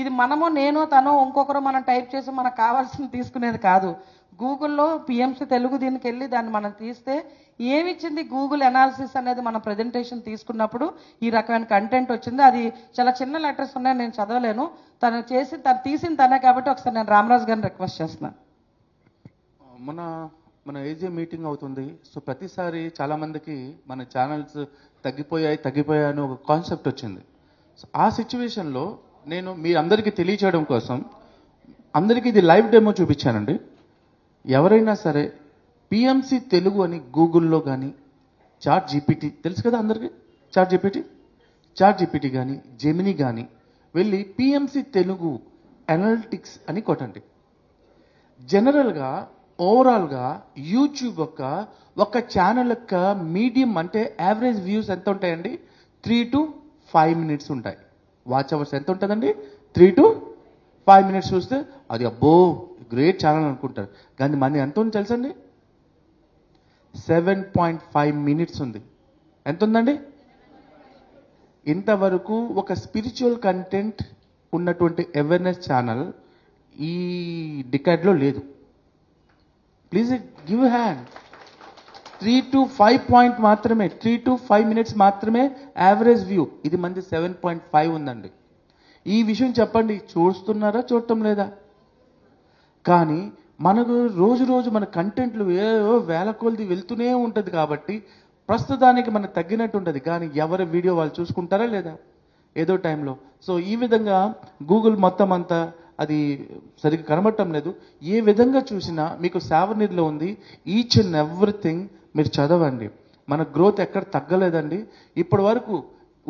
ఇది మనమో నేనో తనో ఇంకొకరు మనం టైప్ చేసి మనకు కావాల్సింది తీసుకునేది కాదు. గూగుల్లో పిఎంసీ తెలుగు దీనికి వెళ్ళి దాన్ని మనం తీస్తే ఏమిచ్చింది గూగుల్ అనాలిసిస్ అనేది మన ప్రజెంటేషన్ తీసుకున్నప్పుడు ఈ రకమైన కంటెంట్ వచ్చింది. అది చాలా చిన్న లెటర్స్ ఉన్నాయి, నేను చదవలేను. తను తీసిన తనే కాబట్టి ఒకసారి నేను రామరాజు గారిని రిక్వెస్ట్ చేస్తున్నాను. మన ఏజే మీటింగ్ అవుతుంది. సో ప్రతిసారి చాలా మందికి మన ఛానల్స్ తగ్గిపోయాయి అని ఒక కాన్సెప్ట్ వచ్చింది. సో ఆ సిచ్యువేషన్లో నేను మీ అందరికీ తెలియచేయడం కోసం అందరికీ ఇది లైవ్ డెమో చూపించానండి. ఎవరైనా సరే పిఎంసి తెలుగు అని గూగుల్లో కానీ, చాట్ జీపీటీ తెలుసు కదా అందరికీ, చాట్ జీపీటీ కానీ, జెమినీ కానీ వెళ్ళి పిఎంసి తెలుగు అనలిటిక్స్ అని కొట్టండి. జనరల్గా ఓవరాల్గా యూట్యూబ్ ఒక ఛానల్ యొక్క మీడియం అంటే యావరేజ్ వ్యూస్ ఎంత ఉంటాయండి, 3 to 5 minutes ఉంటాయి. వాచ్ అవర్స్ ఎంత ఉంటుందండి, 3 to 5 minutes చూస్తే అది అబ్బో గ్రేట్ ఛానల్ అనుకుంటారు. కానీ మన ఎంత ఉంది తెలుసండి? 7.5 minutes ఉంది. ఎంత ఉందండి? ఇంతవరకు ఒక స్పిరిచువల్ కంటెంట్ ఉన్నటువంటి అవేర్నెస్ ఛానల్ ఈ డికాడ్లో లేదు. Please give hand. 3 to 5 point మాత్రమే, 3 to 5 minutes మాత్రమే యావరేజ్ వ్యూ. ఇది మంది 7.5 ఉందండి. ఈ విషయం చెప్పండి, చూస్తున్నారా చూడటం లేదా? కానీ మనకు రోజు రోజు మన కంటెంట్లు ఏవో వేల కొలది వెళ్తూనే ఉంటుంది కాబట్టి ప్రస్తుతానికి మనకు తగ్గినట్టు ఉంటుంది. కానీ ఎవరి వీడియో వాళ్ళు చూసుకుంటారా లేదా ఏదో టైంలో. సో ఈ విధంగా గూగుల్ మొత్తం అంతా అది సరిగ్గా కనబడటం లేదు. ఏ విధంగా చూసినా మీకు సావనీర్లో ఉంది. ఈచ్ అండ్ ఎవ్రీథింగ్ మీరు చదవండి. మన గ్రోత్ ఎక్కడ తగ్గలేదండి. ఇప్పటి వరకు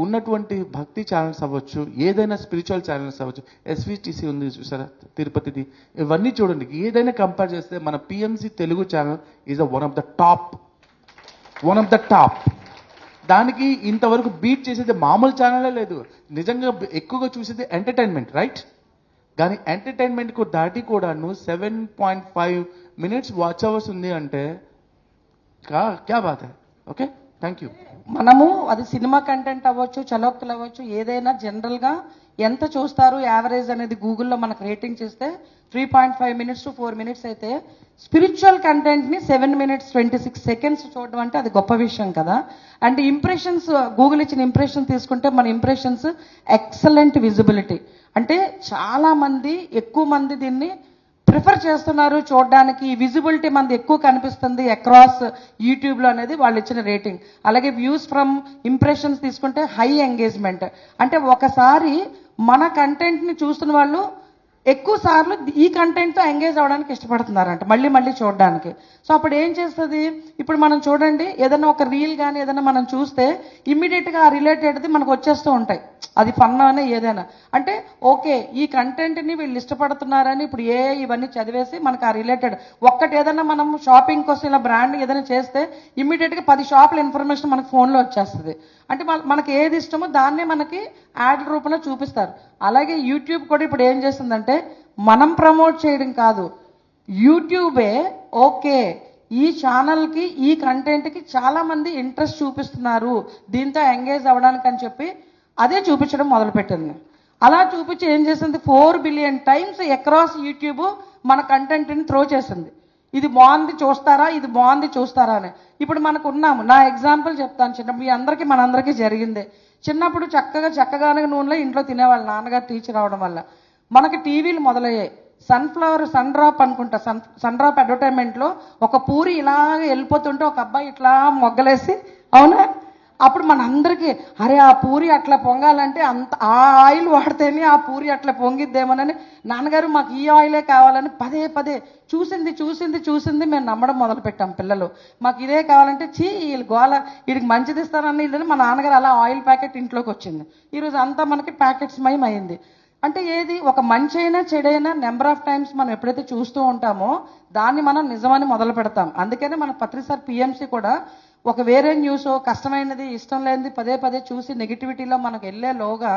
ఉన్నటువంటి భక్తి ఛానల్స్ అవ్వచ్చు, ఏదైనా స్పిరిచువల్ ఛానల్స్ అవ్వచ్చు, ఎస్విటిసి ఉంది చూసారా తిరుపతిది, ఇవన్నీ చూడండి. ఏదైనా కంపేర్ చేస్తే మన PMC Telugu channel is one of the top. దానికి ఇంతవరకు బీట్ చేసేది మామూలు ఛానలే లేదు. నిజంగా ఎక్కువగా చూసేది ఎంటర్టైన్మెంట్, రైట్? కానీ ఎంటర్టైన్మెంట్కు దాటి కూడాను 7.5 minutes వాచ్ అవర్స్ ఉంది అంటే క్యా బాత్ హై. Okay, thank you. మనము అది సినిమా కంటెంట్ అవ్వచ్చు, చలోక్తులు అవ్వచ్చు, ఏదైనా జనరల్ గా ఎంత చూస్తారు యావరేజ్ అనేది గూగుల్లో మనకు రేటింగ్ చేస్తే 3.5 minutes to 4 minutes అయితే స్పిరిచువల్ కంటెంట్ ని 7 minutes 26 seconds చూడడం అంటే అది గొప్ప విషయం కదా. అండ్ ఇంప్రెషన్స్, గూగుల్ ఇచ్చిన ఇంప్రెషన్ తీసుకుంటే మన ఇంప్రెషన్స్ ఎక్సలెంట్ విజిబిలిటీ. అంటే చాలా మంది, ఎక్కువ మంది దీన్ని ప్రిఫర్ చేస్తున్నారు చూడడానికి. విజిబిలిటీ మనది ఎక్కువ కనిపిస్తుంది అక్రాస్ యూట్యూబ్లో అనేది వాళ్ళు ఇచ్చిన రేటింగ్. అలాగే వ్యూస్ ఫ్రమ్ ఇంప్రెషన్స్ తీసుకుంటే హై ఎంగేజ్మెంట్. అంటే ఒకసారి మన కంటెంట్ని చూస్తున్న వాళ్ళు ఎక్కువ సార్లు ఈ కంటెంట్తో ఎంగేజ్ అవ్వడానికి ఇష్టపడుతున్నారంట, మళ్ళీ మళ్ళీ చూడడానికి. సో అప్పుడు ఏం చేస్తుంది, ఇప్పుడు మనం చూడండి ఏదైనా ఒక రీల్ కానీ ఏదైనా మనం చూస్తే ఇమ్మీడియట్గా ఆ రిలేటెడ్ది మనకు వచ్చేస్తూ ఉంటాయి. అది ఫన్ అనే ఏదైనా అంటే ఓకే ఈ కంటెంట్ని వీళ్ళు ఇష్టపడుతున్నారని ఇప్పుడు ఇవన్నీ చదివేసి మనకు ఆ రిలేటెడ్ ఒక్కటి ఏదైనా మనం షాపింగ్ కోసం ఇలా బ్రాండ్ ఏదైనా చేస్తే ఇమ్మీడియట్గా 10 షాపుల ఇన్ఫర్మేషన్ మనకు ఫోన్లో వచ్చేస్తుంది. అంటే మనకి ఏది ఇష్టమో దాన్నే మనకి యాడ్ రూపంలో చూపిస్తారు. అలాగే యూట్యూబ్ కూడా ఇప్పుడు ఏం చేస్తుందంటే మనం ప్రమోట్ చేయడం కాదు, యూట్యూబే ఓకే ఈ ఛానల్కి ఈ కంటెంట్కి చాలా మంది ఇంట్రెస్ట్ చూపిస్తున్నారు దీంతో ఎంగేజ్ అవ్వడానికి అని చెప్పి అదే చూపించడం మొదలుపెట్టింది. అలా చూపించి ఏం చేసింది, 4 billion times అక్రాస్ యూట్యూబ్ మన కంటెంట్ని త్రో చేసింది. ఇది బాగుంది చూస్తారా, ఇది బాగుంది చూస్తారా అని. ఇప్పుడు మనకు ఉన్నాము, నా ఎగ్జాంపుల్ చెప్తాను. చిన్నప్పుడు మీ అందరికీ మనందరికీ జరిగిందే. చిన్నప్పుడు చక్కగానే నూనెలో ఇంట్లో తినేవాళ్ళు, నాన్నగారు టీచర్ అవడం వల్ల. మనకి టీవీలు మొదలయ్యాయి. సన్ డ్రాప్ అనుకుంటా, సన్ డ్రాప్ అడ్వర్టైజ్మెంట్లో ఒక పూరి ఇలాగ వెళ్ళిపోతుంటే ఒక అబ్బాయి ఇట్లా మొగ్గలేసి, అవునా, అప్పుడు మనందరికీ అరే ఆ పూరి అట్లా పొంగాలంటే అంత ఆ ఆయిల్ వాడితేనే ఆ పూరి అట్లా పొంగిద్దేమోనని నాన్నగారు మాకు ఈ ఆయిలే కావాలని పదే చూసింది మేము నమ్మడం మొదలుపెట్టాం. పిల్లలు మాకు ఇదే కావాలంటే వీళ్ళు గోల వీడికి మంచిది ఇస్తానని ఇల్లని మా నాన్నగారు అలా ఆయిల్ ప్యాకెట్ ఇంట్లోకి వచ్చింది. ఈరోజు అంతా మనకి ప్యాకెట్స్ మయం అయింది. అంటే ఏది ఒక మంచి అయినా చెడైనా నెంబర్ ఆఫ్ టైమ్స్ మనం ఎప్పుడైతే చూస్తూ ఉంటామో దాన్ని మనం నిజమని మొదలు పెడతాం. అందుకనే మన పత్రిసార్ పిఎంసి కూడా ఒక వేరే న్యూస్ కష్టమైనది ఇష్టం లేనిది పదే చూసి నెగిటివిటీలో మనకు వెళ్ళేలోగా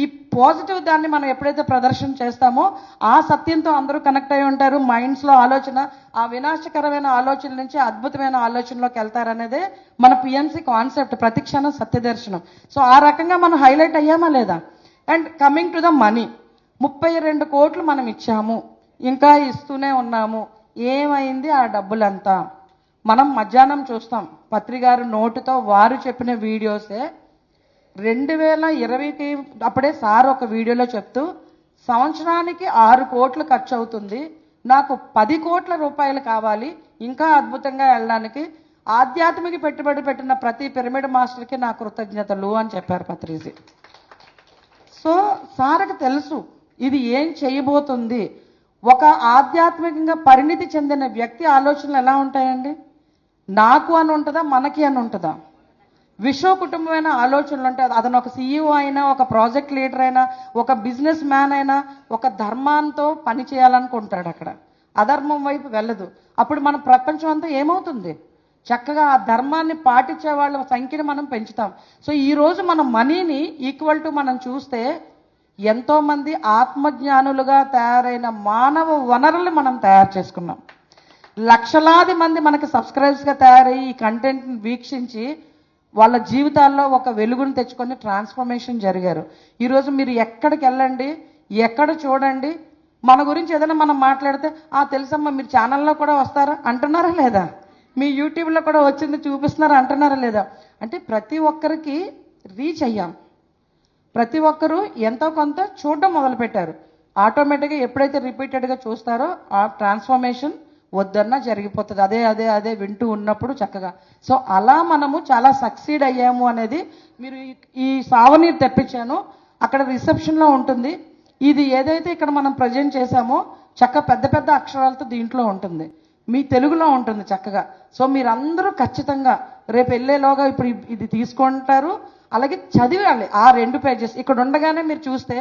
ఈ పాజిటివ్ దాన్ని మనం ఎప్పుడైతే ప్రదర్శన చేస్తామో ఆ సత్యంతో అందరూ కనెక్ట్ అయి ఉంటారు. మైండ్స్లో ఆలోచన ఆ వినాశకరమైన ఆలోచన నుంచి అద్భుతమైన ఆలోచనలోకి వెళ్తారనేదే మన పిఎంసి కాన్సెప్ట్, ప్రతిక్షణం సత్యదర్శనం. సో ఆ రకంగా మనం హైలైట్ అయ్యామా లేదా? And coming to the money, 32 కోట్లు మనం ఇచ్చాము, ఇంకా ఇస్తూనే ఉన్నాము. ఏమైంది ఆ డబ్బులంతా? మనం మధ్యాహ్నం చూస్తాం పత్రికారు నోటుతో వారు చెప్పిన వీడియోసే. 2020కి అప్పుడే సార్ ఒక వీడియోలో చెప్తూ సంవత్సరానికి 6 కోట్లు ఖర్చు అవుతుంది, నాకు 10 కోట్ల రూపాయలు కావాలి ఇంకా అద్భుతంగా వెళ్ళడానికి, ఆధ్యాత్మిక పెట్టుబడి పెట్టిన ప్రతి పిరమిడ్ మాస్టర్కి నా కృతజ్ఞతలు అని చెప్పారు పత్రిజీ. సో సార్కి తెలుసు ఇది ఏం చేయబోతుంది. ఒక ఆధ్యాత్మికంగా పరిణితి చెందిన వ్యక్తి ఆలోచనలు ఎలా ఉంటాయండి? నాకు అని ఉంటుందా, మనకి అని ఉంటుందా? విశ్వ కుటుంబమైన ఆలోచనలు ఉంటాయి. అతను ఒక సీఈఓ అయినా, ఒక ప్రాజెక్ట్ లీడర్ అయినా, ఒక బిజినెస్ మ్యాన్ అయినా ఒక ధర్మాంతో పని చేయాలనుకుంటాడు. అక్కడ అధర్మం వైపు వెళ్ళదు. అప్పుడు మన ప్రపంచం అంతా ఏమవుతుంది? చక్కగా ఆ ధర్మాన్ని పాటించే వాళ్ళ సంఖ్యను మనం పెంచుతాం. సో ఈరోజు మన మనీని ఈక్వల్ టు మనం చూస్తే ఎంతో మంది ఆత్మజ్ఞానులుగా తయారైన మానవ వనరులు మనం తయారు చేసుకున్నాం. లక్షలాది మంది మనకి సబ్స్క్రైబర్స్గా తయారయ్యి ఈ కంటెంట్ని వీక్షించి వాళ్ళ జీవితాల్లో ఒక వెలుగును తెచ్చుకొని ట్రాన్స్ఫర్మేషన్ జరిగారు. ఈరోజు మీరు ఎక్కడికి వెళ్ళండి, ఎక్కడ చూడండి, మన గురించి ఏదైనా మనం మాట్లాడితే తెలుసమ్మా మీరు ఛానల్లో కూడా వస్తారా అంటున్నారా లేదా, మీ యూట్యూబ్లో కూడా వచ్చింది చూపిస్తున్నారా అంటున్నారా లేదా. అంటే ప్రతి ఒక్కరికి రీచ్ అయ్యాం, ప్రతి ఒక్కరూ ఎంతో కొంత చూడడం మొదలుపెట్టారు. ఆటోమేటిక్గా ఎప్పుడైతే రిపీటెడ్గా చూస్తారో ఆ ట్రాన్స్ఫర్మేషన్ వద్దన్నా జరిగిపోతుంది. అదే అదే అదే వింటూ ఉన్నప్పుడు చక్కగా. సో అలా మనము చాలా సక్సీడ్ అయ్యాము అనేది మీరు ఈ సావనీరు తెప్పించాను, అక్కడ రిసెప్షన్లో ఉంటుంది. ఇది ఏదైతే ఇక్కడ మనం ప్రజెంట్ చేశామో పెద్ద పెద్ద అక్షరాలతో దీంట్లో ఉంటుంది, మీ తెలుగులో ఉంటుంది చక్కగా. సో మీరందరూ ఖచ్చితంగా రేపు వెళ్ళేలోగా ఇప్పుడు ఇది తీసుకుంటారు, అలాగే చదివాలి ఆ 2 పేజెస్. ఇక్కడ ఉండగానే మీరు చూస్తే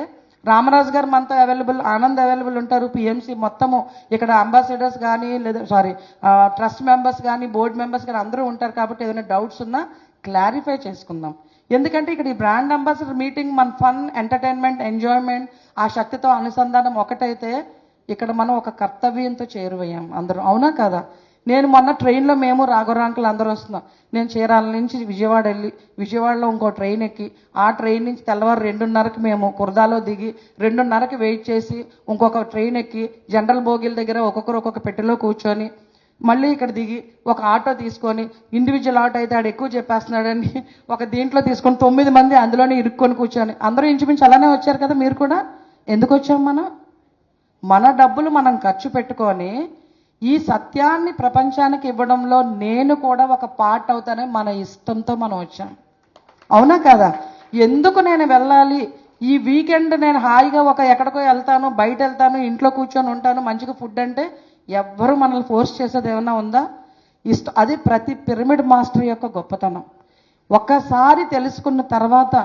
రామరాజు గారు మనతో అవైలబుల్, ఆనంద్ అవైలబుల్ ఉంటారు, పిఎంసి మొత్తము ఇక్కడ అంబాసిడర్స్ కానీ లేదా ట్రస్ట్ మెంబర్స్ కానీ బోర్డు మెంబర్స్ కానీ అందరూ ఉంటారు. కాబట్టి ఏదైనా డౌట్స్ ఉన్నా క్లారిఫై చేసుకుందాం. ఎందుకంటే ఇక్కడ ఈ బ్రాండ్ అంబాసిడర్ మీటింగ్ మన ఫన్, ఎంటర్టైన్మెంట్, ఎంజాయ్మెంట్, ఆ శక్తితో అనుసంధానం ఒకటైతే ఇక్కడ మనం ఒక కర్తవ్యంతో చేరువయ్యాం అందరం, అవునా కదా. నేను మొన్న ట్రైన్లో మేము రాఘవరాంకులు అందరూ వస్తున్నాం. నేను చీరాల నుంచి విజయవాడ వెళ్ళి విజయవాడలో ఇంకో ట్రైన్ ఎక్కి ఆ ట్రైన్ నుంచి తెల్లవారు 2:30కి మేము కుర్దాలో దిగి 2:30కి వెయిట్ చేసి ఇంకొక ట్రైన్ ఎక్కి జనరల్ బోగీల దగ్గర ఒక్కొక్కరు ఒక్కొక్క పెట్టెలో కూర్చొని మళ్ళీ ఇక్కడ దిగి ఒక ఆటో తీసుకొని, ఇండివిజువల్ ఆటో అయితే ఆడు ఎక్కువ చెప్పేస్తున్నాడని ఒక దీంట్లో తీసుకొని 9 మంది అందులోనే ఇరుక్కొని కూర్చొని అందరూ ఇంచుమించు అలానే వచ్చారు కదా. మీరు కూడా ఎందుకు వచ్చాం, మన డబ్బులు మనం ఖర్చు పెట్టుకొని ఈ సత్యాన్ని ప్రపంచానికి ఇవ్వడంలో నేను కూడా ఒక పార్ట్ అవుతానని మన ఇష్టంతో మనం వచ్చాం, అవునా కదా. ఎందుకు నేను వెళ్ళాలి, ఈ వీకెండ్ నేను హాయిగా ఎక్కడికో వెళ్తాను, బయట వెళ్తాను, ఇంట్లో కూర్చొని ఉంటాను, మంచిగా ఫుడ్ అంటే ఎవ్వరూ మనల్ని ఫోర్స్ చేసేది ఏమన్నా ఉందా? అది ప్రతి పిరమిడ్ మాస్టర్ యొక్క గొప్పతనం. ఒక్కసారి తెలుసుకున్న తర్వాత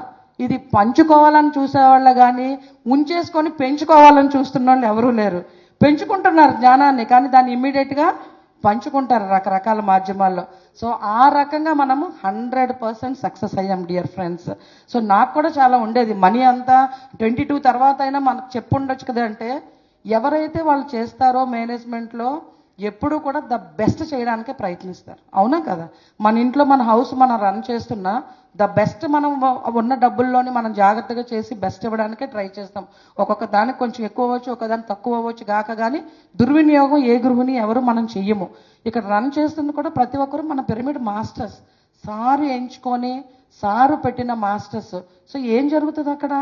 ఇది పంచుకోవాలని చూసేవాళ్ళ కానీ ఉంచేసుకొని పెంచుకోవాలని చూస్తున్న వాళ్ళు ఎవరూ లేరు. పెంచుకుంటున్నారు జ్ఞానాన్ని, కానీ దాన్ని ఇమ్మీడియట్గా పంచుకుంటారు రకరకాల మాధ్యమాల్లో. సో ఆ రకంగా మనము 100% సక్సెస్ అయ్యాం డియర్ ఫ్రెండ్స్. సో నాకు కూడా చాలా ఉండేది, మనీ అంతా 22 తర్వాత అయినా మనకు చెప్పుండొచ్చు కదా. అంటే ఎవరైతే వాళ్ళు చేస్తారో మేనేజ్మెంట్లో ఎప్పుడు కూడా ద బెస్ట్ చేయడానికే ప్రయత్నిస్తారు, అవునా కదా. మన ఇంట్లో మన హౌస్ మనం రన్ చేస్తున్నా ద బెస్ట్ మనం ఉన్న డబ్బుల్లోని మనం జాగ్రత్తగా చేసి బెస్ట్ ఇవ్వడానికే ట్రై చేస్తాం. ఒక్కొక్క దానికి కొంచెం ఎక్కువ అవ్వచ్చు, ఒకదానికి తక్కువ అవ్వచ్చు గాక, కానీ దుర్వినియోగం ఏ గృహిణి ఎవరు మనం చెయ్యము. ఇక్కడ రన్ చేస్తుంది కూడా ప్రతి ఒక్కరు మన పిరమిడ్ మాస్టర్స్, సారు ఎంచుకొని సారు పెట్టిన మాస్టర్స్. సో ఏం జరుగుతుంది అక్కడ,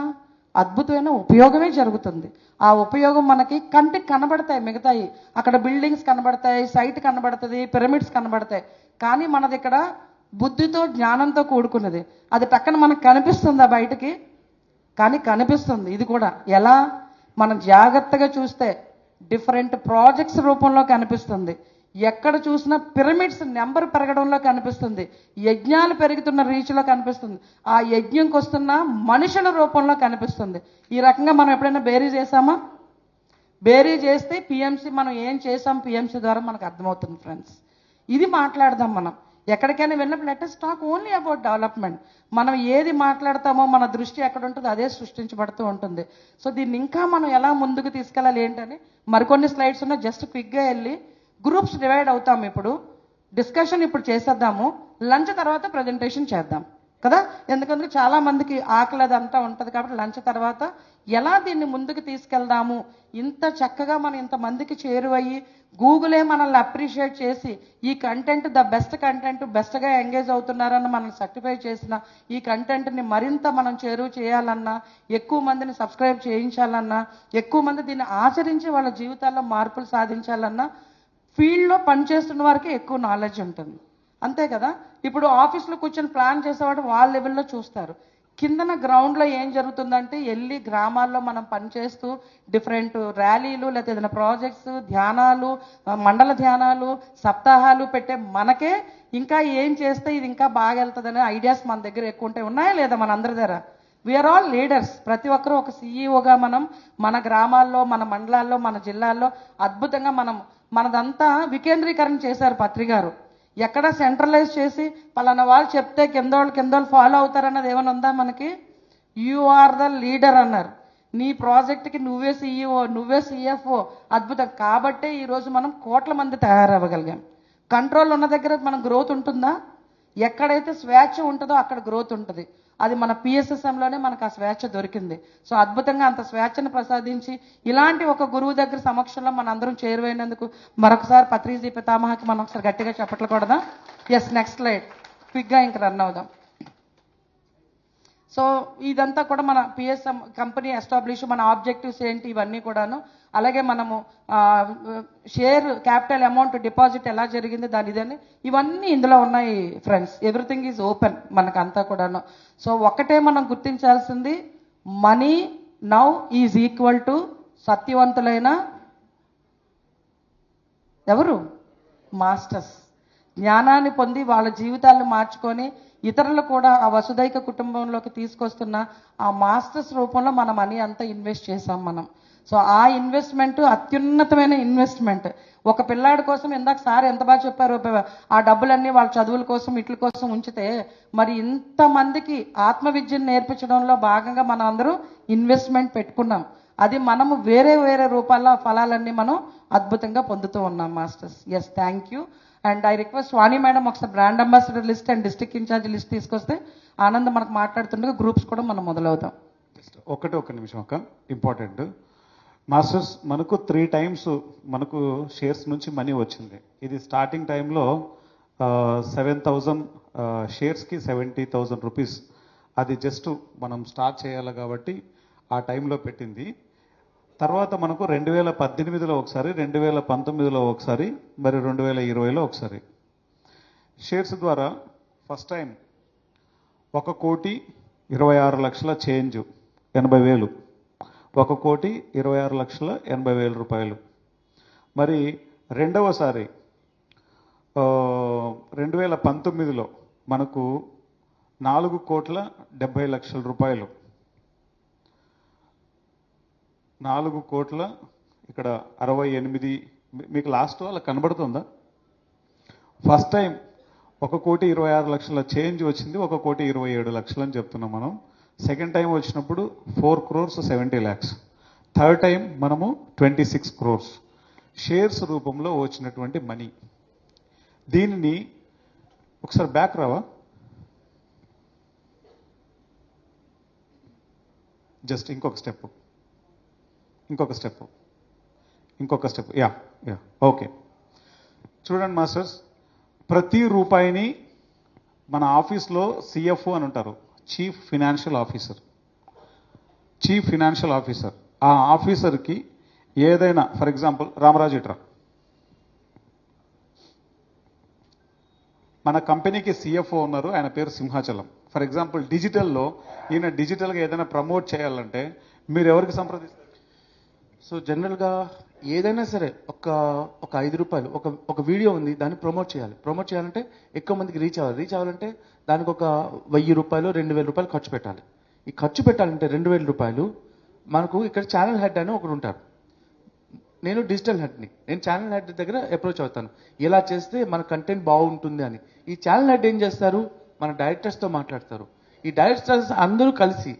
అద్భుతమైన ఉపయోగమే జరుగుతుంది. ఆ ఉపయోగం మనకి కంటికి కనబడతాయి, మిగతాయి అక్కడ బిల్డింగ్స్ కనబడతాయి, సైట్ కనబడుతుంది, పిరమిడ్స్ కనబడతాయి, కానీ మనది ఇక్కడ బుద్ధితో జ్ఞానంతో కూడుకున్నది. అది పక్కన మనకు కనిపిస్తుందా బయటకి, కానీ కనిపిస్తుంది. ఇది కూడా ఎలా, మనం జాగ్రత్తగా చూస్తే డిఫరెంట్ ప్రాజెక్ట్స్ రూపంలో కనిపిస్తుంది, ఎక్కడ చూసినా పిరమిడ్స్ నెంబర్ పెరగడంలో కనిపిస్తుంది, యజ్ఞాలు పెరుగుతున్న రీచ్లో కనిపిస్తుంది, ఆ యజ్ఞంకి వస్తున్న మనుషుల రూపంలో కనిపిస్తుంది. ఈ రకంగా మనం ఎప్పుడైనా బేరీ చేసామా? బేరీ చేస్తే పిఎంసి మనం ఏం చేసాం పిఎంసి ద్వారా మనకు అర్థమవుతుంది ఫ్రెండ్స్. ఇది మాట్లాడదాం మనం. ఎక్కడికైనా వెళ్ళినప్పుడు let us talk only about development. మనం ఏది మాట్లాడతామో మన దృష్టి ఎక్కడ ఉంటుందో అదే సృష్టించబడుతూ ఉంటుంది. సో దీన్ని ఇంకా మనం ఎలా ముందుకు తీసుకెళ్ళాలి ఏంటని మరికొన్ని స్లైడ్స్ ఉన్నాయి, జస్ట్ క్విక్గా వెళ్ళి గ్రూప్స్ డివైడ్ అవుతాం. ఇప్పుడు డిస్కషన్ ఇప్పుడు చేసేద్దాము, లంచ్ తర్వాత ప్రజెంటేషన్ చేద్దాం కదా. ఎందుకంటే చాలా మందికి ఆకలి అదంతా ఉంటుంది, కాబట్టి లంచ్ తర్వాత ఎలా దీన్ని ముందుకు తీసుకెళ్దాము, ఇంత చక్కగా మనం ఇంతమందికి చేరువయ్యి గూగులే మనల్ని అప్రిషియేట్ చేసి ఈ కంటెంట్ ద బెస్ట్ కంటెంట్, బెస్ట్గా ఎంగేజ్ అవుతున్నారని మనల్ని సర్టిఫై చేసిన ఈ కంటెంట్ని మరింత మనం చేరువ చేయాలన్నా, ఎక్కువ మందిని సబ్స్క్రైబ్ చేయించాలన్నా, ఎక్కువ మంది దీన్ని ఆచరించి వాళ్ళ జీవితాల్లో మార్పులు సాధించాలన్నా ఫీల్డ్లో పనిచేస్తున్న వారికి ఎక్కువ నాలెడ్జ్ ఉంటుంది, అంతే కదా. ఇప్పుడు ఆఫీస్లో కూర్చొని ప్లాన్ చేసేవాడు వాళ్ళ లెవెల్లో చూస్తారు, కిందన గ్రౌండ్లో ఏం జరుగుతుందంటే వెళ్ళి గ్రామాల్లో మనం పనిచేస్తూ డిఫరెంట్ ర్యాలీలు లేకపోతే ఏదైనా ప్రాజెక్ట్స్, ధ్యానాలు, మండల ధ్యానాలు, సప్తాహాలు పెట్టే మనకే ఇంకా ఏం చేస్తే ఇది ఇంకా బాగా వెళ్తుందనే ఐడియాస్ మన దగ్గర ఎక్కువ ఉంటాయి, ఉన్నాయా లేదా మన అందరి దగ్గర. వీఆర్ ఆల్ లీడర్స్, ప్రతి ఒక్కరూ ఒక సీఈఓగా మనం మన గ్రామాల్లో, మన మండలాల్లో, మన జిల్లాల్లో అద్భుతంగా మనదంతా వికేంద్రీకరణ చేశారు పత్రికారు. ఎక్కడ సెంట్రలైజ్ చేసి పలానా వాళ్ళు చెప్తే కిందోళ్ళు ఫాలో అవుతారన్నది ఏమైనా ఉందా మనకి? యు ఆర్ ద లీడర్ అన్నారు. నీ ప్రాజెక్ట్కి నువ్వే సీఈఓ, నువ్వే సిఎఫ్ఓ. అద్భుతం. కాబట్టే ఈరోజు మనం కోట్ల మంది తయారవ్వగలిగాం. కంట్రోల్ ఉన్న దగ్గర మనం గ్రోత్ ఉంటుందా? ఎక్కడైతే స్వేచ్ఛ ఉంటుందో అక్కడ గ్రోత్ ఉంటుంది. అది మన పిఎస్ఎస్ఎంలోనే మనకు ఆ స్వేచ్ఛ దొరికింది. సో అద్భుతంగా అంత స్వేచ్ఛను ప్రసాదించి ఇలాంటి ఒక గురువు దగ్గర సమక్షంలో మన అందరం చేరువైనందుకు మరొకసారి పత్రిజీ పితామహకి మనం ఒకసారి గట్టిగా చెప్పట్లు కూడదా? Yes, next slide. క్విక్గా ఇంక రన్ అవుదాం. సో ఇదంతా కూడా మన పిఎస్ఎం కంపెనీ ఎస్టాబ్లిష్, మన ఆబ్జెక్టివ్స్ ఏంటి ఇవన్నీ కూడాను. అలాగే మనము షేర్ క్యాపిటల్ అమౌంట్ డిపాజిట్ ఎలా జరిగింది దాని ఇదని ఇవన్నీ ఇందులో ఉన్నాయి ఫ్రెండ్స్. ఎవ్రీథింగ్ ఈజ్ ఓపెన్ మనకంతా కూడాను. సో ఒక్కటే మనం గుర్తించాల్సింది, money now is equal to సత్యవంతులైన ఎవరు? మాస్టర్స్. జ్ఞానాన్ని పొంది వాళ్ళ జీవితాలను మార్చుకొని ఇతరులు కూడా ఆ వసుదైక కుటుంబంలోకి తీసుకొస్తున్న ఆ మాస్టర్స్ రూపంలో మన మనీ అంతా ఇన్వెస్ట్ చేసాం మనం. సో ఆ ఇన్వెస్ట్మెంట్ అత్యున్నతమైన ఇన్వెస్ట్మెంట్. ఒక పిల్లాడి కోసం ఇందాక సార్ ఎంత బాగా చెప్పారు, ఆ డబ్బులన్నీ వాళ్ళ చదువుల కోసం వీటి కోసం ఉంచితే మరి ఇంతమందికి ఆత్మవిద్యను నేర్పించడంలో భాగంగా మనం అందరూ ఇన్వెస్ట్మెంట్ పెట్టుకున్నాం. అది మనము వేరే వేరే రూపాల్లో ఫలాలన్నీ మనం అద్భుతంగా పొందుతూ ఉన్నాం masters. Yes, thank you. And I request Vani madam ఒకసారి brand ambassador list and district incharge list తీసుకొస్తే ఆనందం మనకు మాట్లాడుతుండగా గ్రూప్స్ కూడా మనం మొదలవుతాం. ఒక్క నిమిషం అక్క, ఇంపార్టెంట్. మాస్టర్స్, మనకు 3 times మనకు షేర్స్ నుంచి మనీ వచ్చింది. ఇది స్టార్టింగ్ టైంలో 7,000 షేర్స్కి 70,000 రూపీస్. అది జస్ట్ మనం స్టార్ట్ చేయాలి కాబట్టి ఆ టైంలో పెట్టింది. తర్వాత మనకు 2018లో ఒకసారి, 2019లో ఒకసారి, మరి 2020లో ఒకసారి షేర్స్ ద్వారా ఫస్ట్ టైం 1,26,00,000 చేంజ్ 80,000, 1,26,80,000 రూపాయలు. మరి రెండవసారి 2019లో మనకు 4,70,00,000 రూపాయలు. 4,00,00,000 ఇక్కడ 68. మీకు లాస్ట్ అలా కనబడుతుందా? ఫస్ట్ టైం 1,26,00,000 చేంజ్ వచ్చింది, 1,27,00,000 అని చెప్తున్నాం మనం. సెకండ్ టైం వచ్చినప్పుడు 4,70,00,000. థర్డ్ టైం మనము 26 crores షేర్స్ రూపంలో వచ్చినటువంటి మనీ. దీనిని ఒకసారి బ్యాక్ రావా, జస్ట్ ఇంకొక స్టెప్, యా, ఓకే. చూడండి మాస్టర్స్, ప్రతి రూపాయిని మన ఆఫీస్లో సిఎఫ్ఓ అని ఉంటారు, చీఫ్ ఫినాన్షియల్ ఆఫీసర్. ఆ ఆఫీసర్కి ఏదైనా, ఫర్ ఎగ్జాంపుల్ రామరాజు ఇట్రా, మన కంపెనీకి సిఎఫ్ఓ ఉన్నారు, ఆయన పేరు సింహాచలం. ఫర్ ఎగ్జాంపుల్ డిజిటల్లో ఈయన డిజిటల్గా ఏదైనా ప్రమోట్ చేయాలంటే మీరు ఎవరికి సంప్రదిస్తారు? సో జనరల్గా ఏదైనా సరే ఒక 5 రూపాయలు ఒక వీడియో ఉంది, దాన్ని ప్రమోట్ చేయాలంటే ఎక్కువ మందికి రీచ్ అవ్వాలంటే దానికి ఒక 1,000 రూపాయలు 2,000 రూపాయలు ఖర్చు పెట్టాలి. ఈ ఖర్చు పెట్టాలంటే 2,000 రూపాయలు మనకు ఇక్కడ ఛానల్ హెడ్ అని ఒకరు ఉంటారు. నేను డిజిటల్ హెడ్ని, నేను ఛానల్ హెడ్ దగ్గర అప్రోచ్ అవుతాను, ఎలా చేస్తే మన కంటెంట్ బాగుంటుంది అని. ఈ ఛానల్ హెడ్ ఏం చేస్తారు, మన డైరెక్టర్స్తో మాట్లాడతారు. ఈ డైరెక్టర్స్ అందరూ కలిసి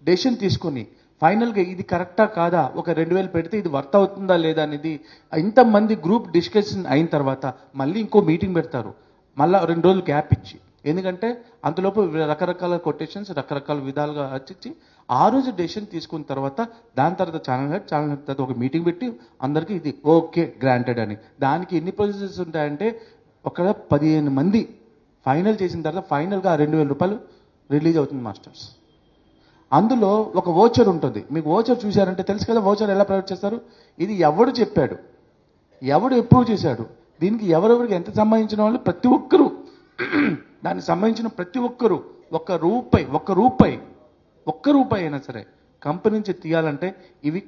డెసిషన్ తీసుకొని ఫైనల్గా ఇది కరెక్టా కాదా, ఒక 2,000 పెడితే ఇది వర్త్ అవుతుందా లేదా అనేది ఇంతమంది గ్రూప్ డిస్కషన్ అయిన తర్వాత మళ్ళీ ఇంకో మీటింగ్ పెడతారు, మళ్ళీ 2 రోజులు గ్యాప్ ఇచ్చి. ఎందుకంటే అంతలోపు రకరకాల కొటేషన్స్ రకరకాల విధాలుగా వచ్చి ఆ రోజు డెసిషన్ తీసుకున్న తర్వాత దాని తర్వాత ఛానల్ హెడ్ తర్వాత ఒక మీటింగ్ పెట్టి అందరికీ ఇది ఓకే గ్రాంటెడ్ అని. దానికి ఎన్ని ప్రొసీజర్స్ ఉంటాయంటే ఒక 15 మంది ఫైనల్ చేసిన తర్వాత ఫైనల్గా 2,000 రూపాయలు రిలీజ్ అవుతుంది మాస్టర్స్. అందులో ఒక వోచర్ ఉంటుంది, మీకు వోచర్ చూశారంటే తెలుసు కదా వోచర్ ఎలా ప్రొవైడ్ చేస్తారు. ఇది ఎవడు చెప్పాడు, ఎవడు అప్రూవ్ చేశాడు, దీనికి ఎవరెవరికి ఎంత సంబంధించిన వాళ్ళు ప్రతి ఒక్కరూ దానికి సంబంధించిన ప్రతి ఒక్కరూ ఒక్క రూపాయి అయినా సరే కంపెనీ నుంచి తీయాలంటే ఇవి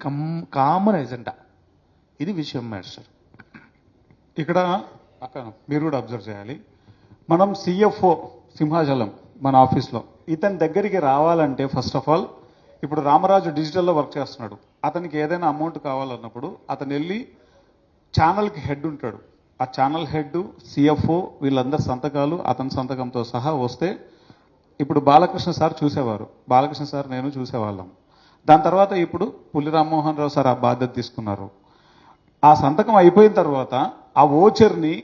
కామన్ ఎజెండా. ఇది విషయం మాస్టర్. ఇక్కడ అక్క మీరు కూడా అబ్జర్వ్ చేయాలి. మనం సిఎఫ్ఓ సింహాచలం మన ఆఫీస్లో ఇతని దగ్గరికి రావాలంటే ఫస్ట్ ఆఫ్ ఆల్ ఇప్పుడు రామరాజు డిజిటల్లో వర్క్ చేస్తున్నాడు, అతనికి ఏదైనా అమౌంట్ కావాలన్నప్పుడు అతను వెళ్ళి ఛానల్కి హెడ్ ఉంటాడు, ఆ ఛానల్ హెడ్ సిఎఫ్ఓ వీళ్ళందరి సంతకాలు అతని సంతకంతో సహా వస్తే ఇప్పుడు బాలకృష్ణ సార్ చూసేవారు, బాలకృష్ణ సార్ నేను చూసేవాళ్ళం. దాని తర్వాత ఇప్పుడు పులి రామ్మోహన్ రావు సార్ ఆ బాధ్యత తీసుకున్నారు. ఆ సంతకం అయిపోయిన తర్వాత ఆ ఓచర్ని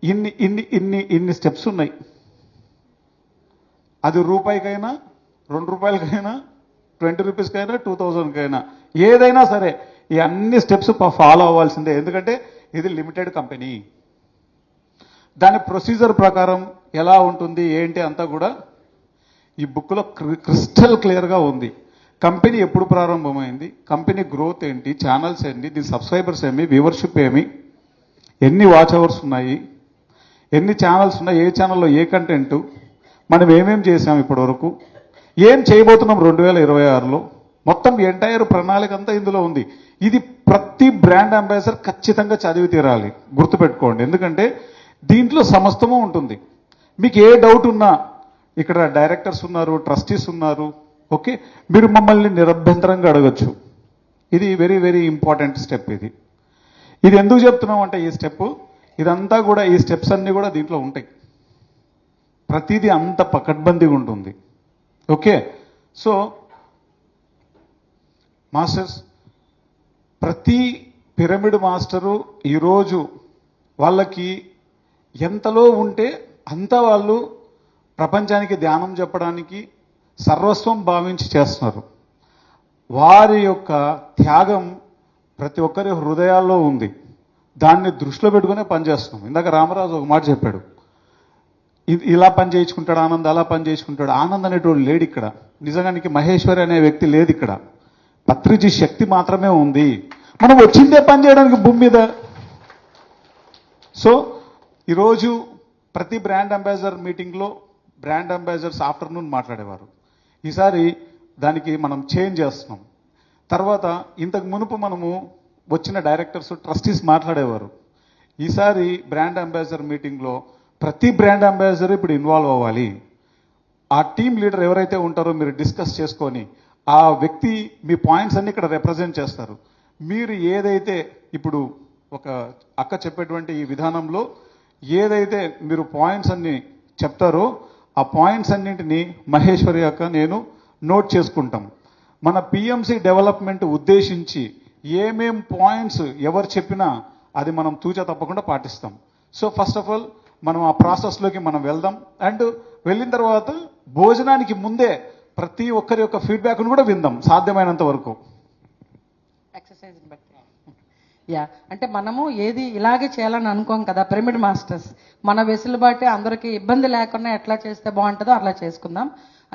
ఇన్ని ఇన్ని ఇన్ని ఇన్ని స్టెప్స్ ఉన్నాయి. అది రూపాయికైనా, 2 రూపాయలకైనా, 20 రూపీస్కైనా, 2000కైనా, ఏదైనా సరే ఈ అన్ని స్టెప్స్ ఫాలో అవ్వాల్సిందే. ఎందుకంటే ఇది లిమిటెడ్ కంపెనీ. దాని ప్రొసీజర్ ప్రకారం ఎలా ఉంటుంది ఏంటి అంతా కూడా ఈ బుక్లో క్రిస్టల్ క్లియర్గా ఉంది. కంపెనీ ఎప్పుడు ప్రారంభమైంది, కంపెనీ గ్రోత్ ఏంటి, ఛానల్స్ ఏంటి, దీని సబ్స్క్రైబర్స్ ఏమి, వ్యూవర్షిప్ ఏమి, ఎన్ని వాచ్ అవర్స్ ఉన్నాయి, ఎన్ని ఛానల్స్ ఉన్నాయి, ఏ ఛానల్లో ఏ కంటెంట్, మనం ఏమేం చేసాం ఇప్పటి వరకు, ఏం చేయబోతున్నాం 2026లో, మొత్తం ఎంటైర్ ప్రణాళిక అంతా ఇందులో ఉంది. ఇది ప్రతి బ్రాండ్ అంబాసిడర్ ఖచ్చితంగా చదివి తీరాలి, గుర్తుపెట్టుకోండి. ఎందుకంటే దీంట్లో సమస్తము ఉంటుంది. మీకు ఏ డౌట్ ఉన్నా ఇక్కడ డైరెక్టర్స్ ఉన్నారు, ట్రస్టీస్ ఉన్నారు, ఓకే, మీరు మమ్మల్ని నిరభ్యంతరంగా అడగచ్చు. ఇది వెరీ వెరీ ఇంపార్టెంట్ స్టెప్. ఇది ఎందుకు చెప్తున్నాం అంటే ఈ స్టెప్, ఇదంతా కూడా ఈ స్టెప్స్ అన్నీ కూడా దీంట్లో ఉంటాయి. ప్రతిదీ అంత పకడ్బందీగా ఉంటుంది. ఓకే, సో మాస్టర్స్, ప్రతి పిరమిడ్ మాస్టరు ఈరోజు వాళ్ళకి ఎంతలో ఉంటే అంత వాళ్ళు ప్రపంచానికి ధ్యానం చెప్పడానికి సర్వస్వం భావించి చేస్తున్నారు. వారి యొక్క త్యాగం ప్రతి ఒక్కరి హృదయాల్లో ఉంది. దాన్ని దృష్టిలో పెట్టుకునే పనిచేస్తున్నాం. ఇందాక రామరాజు ఒక మాట చెప్పాడు, ఇలా పని చేయించుకుంటాడు ఆనంద్, అలా పని చేయించుకుంటాడు. ఆనంద్ అనేటోడు లేడు ఇక్కడ. నిజానికి మహేశ్వరి అనే వ్యక్తి లేదు ఇక్కడ. పత్రిజీ శక్తి మాత్రమే ఉంది. మనం వచ్చిందే పని చేయడానికి భూమి మీద. సో ఈరోజు ప్రతి బ్రాండ్ అంబాసిడర్ మీటింగ్లో బ్రాండ్ అంబాసిడర్స్ ఆఫ్టర్నూన్ మాట్లాడేవారు. ఈసారి దానికి మనం చేంజ్ చేస్తున్నాం. తర్వాత ఇంతకు మునుపు మనము వచ్చిన డైరెక్టర్స్, ట్రస్టీస్ మాట్లాడేవారు. ఈసారి బ్రాండ్ అంబాసిడర్ మీటింగ్లో ప్రతి బ్రాండ్ అంబాసిడర్ ఇప్పుడు ఇన్వాల్వ్ అవ్వాలి. ఆ టీమ్ లీడర్ ఎవరైతే ఉంటారో మీరు డిస్కస్ చేసుకొని ఆ వ్యక్తి మీ పాయింట్స్ అన్ని ఇక్కడ రిప్రజెంట్ చేస్తారు. మీరు ఏదైతే ఇప్పుడు ఒక అక్క చెప్పేటువంటి ఈ విధానంలో ఏదైతే మీరు పాయింట్స్ అన్ని చెప్తారో ఆ పాయింట్స్ అన్నింటినీ మహేశ్వరి అక్క నేను నోట్ చేసుకుంటాం. మన పిఎంసి డెవలప్మెంట్ ఉద్దేశించి ఏమేం పాయింట్స్ ఎవరు చెప్పినా అది మనం తూచా తప్పకుండా పాటిస్తాం. సో ఫస్ట్ ఆఫ్ ఆల్ మనం ఆ ప్రాసెస్లోకి మనం వెళ్దాం. అండ్ వెళ్ళిన తర్వాత భోజనానికి ముందే ప్రతి ఒక్కరి యొక్క ఫీడ్బ్యాక్ను కూడా విందాం సాధ్యమైనంత వరకు. ఎక్సర్సైజ్ బట్టి అంటే మనము ఏది ఇలాగే చేయాలని అనుకోం కదా పిరమిడ్ మాస్టర్స్. మన వెసులుబాటే అందరికీ ఇబ్బంది లేకుండా ఎట్లా చేస్తే బాగుంటుందో అట్లా చేసుకుందాం.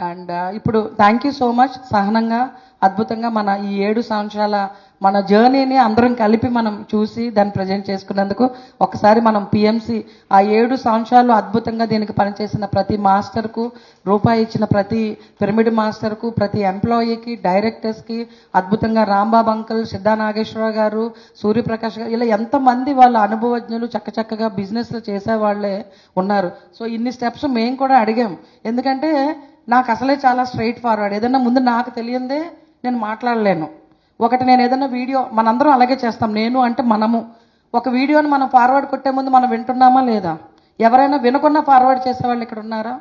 అండ్ ఇప్పుడు థ్యాంక్ యూ సో మచ్. సహనంగా అద్భుతంగా మన ఈ 7 సంవత్సరాల మన జర్నీని అందరం కలిపి మనం చూసి దాన్ని ప్రజెంట్ చేసుకున్నందుకు ఒకసారి మనం పిఎంసి ఆ 7 సంవత్సరాలు అద్భుతంగా దీనికి పనిచేసిన ప్రతి మాస్టర్కు, రూపాయి ఇచ్చిన ప్రతి పిరమిడ్ మాస్టర్కు, ప్రతి ఎంప్లాయీకి, డైరెక్టర్స్కి, అద్భుతంగా రాంబాబు అంకుల్, సిద్ధా నాగేశ్వరరావు గారు, సూర్యప్రకాష్ గారు, ఇలా ఎంతమంది వాళ్ళ అనుభవజ్ఞులు చక్కచక్కగా బిజినెస్లు చేసేవాళ్లే ఉన్నారు. సో ఇన్ని స్టెప్స్ మేము కూడా అడిగాం. ఎందుకంటే నాకు అసలే చాలా స్ట్రైట్ ఫార్వర్డ్. ఏదన్నా ముందు నాకు తెలియందే నేను మాట్లాడలేను. ఒకటి నేను ఏదైనా వీడియో, మనందరం అలాగే చేస్తాం. నేను అంటే మనము ఒక వీడియోని మనం ఫార్వర్డ్ కొట్టే ముందు మనం వింటున్నామా లేదా? ఎవరైనా వినకుండా ఫార్వర్డ్ చేసేవాళ్ళు ఇక్కడ ఉన్నారా?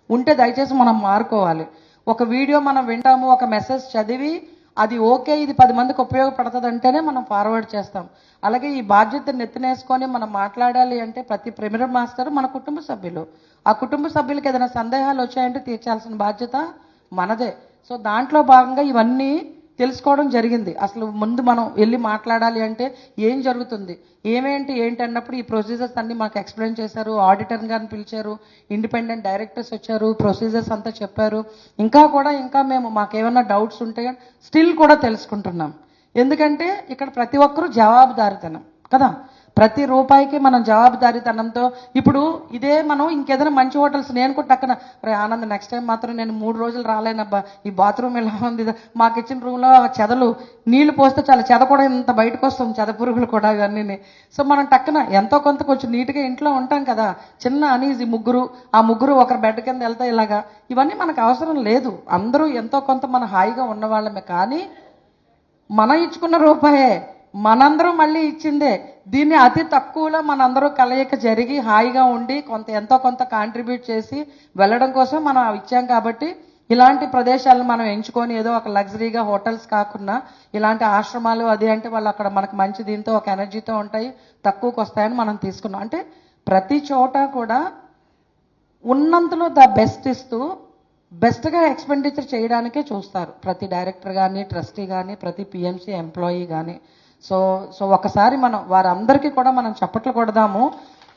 ఉంటే దయచేసి మనం మారుకోవాలి. ఒక వీడియో మనం వింటాము, ఒక మెసేజ్ చదివి అది ఓకే ఇది 10 మందికి ఉపయోగపడుతుంది అంటేనే మనం ఫార్వర్డ్ చేస్తాం. అలాగే ఈ బాధ్యతను నెత్తినేసుకొని మనం మాట్లాడాలి అంటే ప్రతి పిరమిడ్ మాస్టర్ మన కుటుంబ సభ్యులు. ఆ కుటుంబ సభ్యులకి ఏదైనా సందేహాలు వచ్చాయంటే తీర్చాల్సిన బాధ్యత మనదే. సో దాంట్లో భాగంగా ఇవన్నీ తెలుసుకోవడం జరిగింది. అసలు ముందు మనం వెళ్ళి మాట్లాడాలి అంటే ఏం జరుగుతుంది, ఏంటి అన్నప్పుడు ఈ ప్రొసీజర్స్ అన్ని మాకు ఎక్స్ప్లెయిన్ చేశారు. ఆడిటర్ గారిని పిలిచారు, ఇండిపెండెంట్ డైరెక్టర్స్ వచ్చారు, ప్రొసీజర్స్ అంతా చెప్పారు. ఇంకా మేము మాకేమైనా డౌట్స్ ఉంటే స్టిల్ కూడా తెలుసుకుంటున్నాం. ఎందుకంటే ఇక్కడ ప్రతి ఒక్కరూ జవాబుదారితనం కదా. ప్రతి రూపాయికి మనం జవాబుదారీతనంతో ఇప్పుడు ఇదే మనం ఇంకేదైనా మంచి హోటల్స్ నేను కూడా టక్కన ఆనంద్ నెక్స్ట్ టైం మాత్రం నేను 3 రోజులు రాలేనబ్బా, ఈ బాత్రూమ్ ఎలా ఉంది, మాకు ఇచ్చిన రూమ్లో చెదలు నీళ్లు పోస్తే చాలా చెద కూడా ఇంత బయటకు వస్తుంది, చెద పురుగులు కూడా ఇవన్నీ. సో మనం టక్కన ఎంతో కొంత కొంచెం నీట్గా ఇంట్లో ఉంటాం కదా. చిన్న అనీజీ ఆ ముగ్గురు ఒకరి బెడ్ కింద వెళ్తే ఇలాగా ఇవన్నీ మనకు అవసరం లేదు. అందరూ ఎంతో కొంత మన హాయిగా ఉన్నవాళ్ళమే. కానీ మనం ఇచ్చుకున్న రూపాయే మనందరం మళ్ళీ ఇచ్చిందే. దీన్ని అతి తక్కువలో మనందరూ కలయిక జరిగి హాయిగా ఉండి ఎంతో కొంత కాంట్రిబ్యూట్ చేసి వెళ్ళడం కోసం మనం ఇచ్చాం. కాబట్టి ఇలాంటి ప్రదేశాలను మనం ఎంచుకొని ఏదో ఒక లగ్జరీగా హోటల్స్ కాకుండా ఇలాంటి ఆశ్రమాలు అది అంటే వాళ్ళు అక్కడ మనకు మంచి దీంతో ఒక ఎనర్జీతో ఉంటాయి, తక్కువకు వస్తాయని మనం తీసుకున్నాం. అంటే ప్రతి చోట కూడా ఉన్నంతలో ద బెస్ట్ ఇస్తూ బెస్ట్గా ఎక్స్పెండిచర్ చేయడానికే చూస్తారు ప్రతి డైరెక్టర్ కానీ, ట్రస్టీ కానీ, ప్రతి పిఎంసి ఎంప్లాయీ కానీ. సో ఒకసారి మనం వారందరికీ కూడా మనం చప్పట్లు కొడదాము.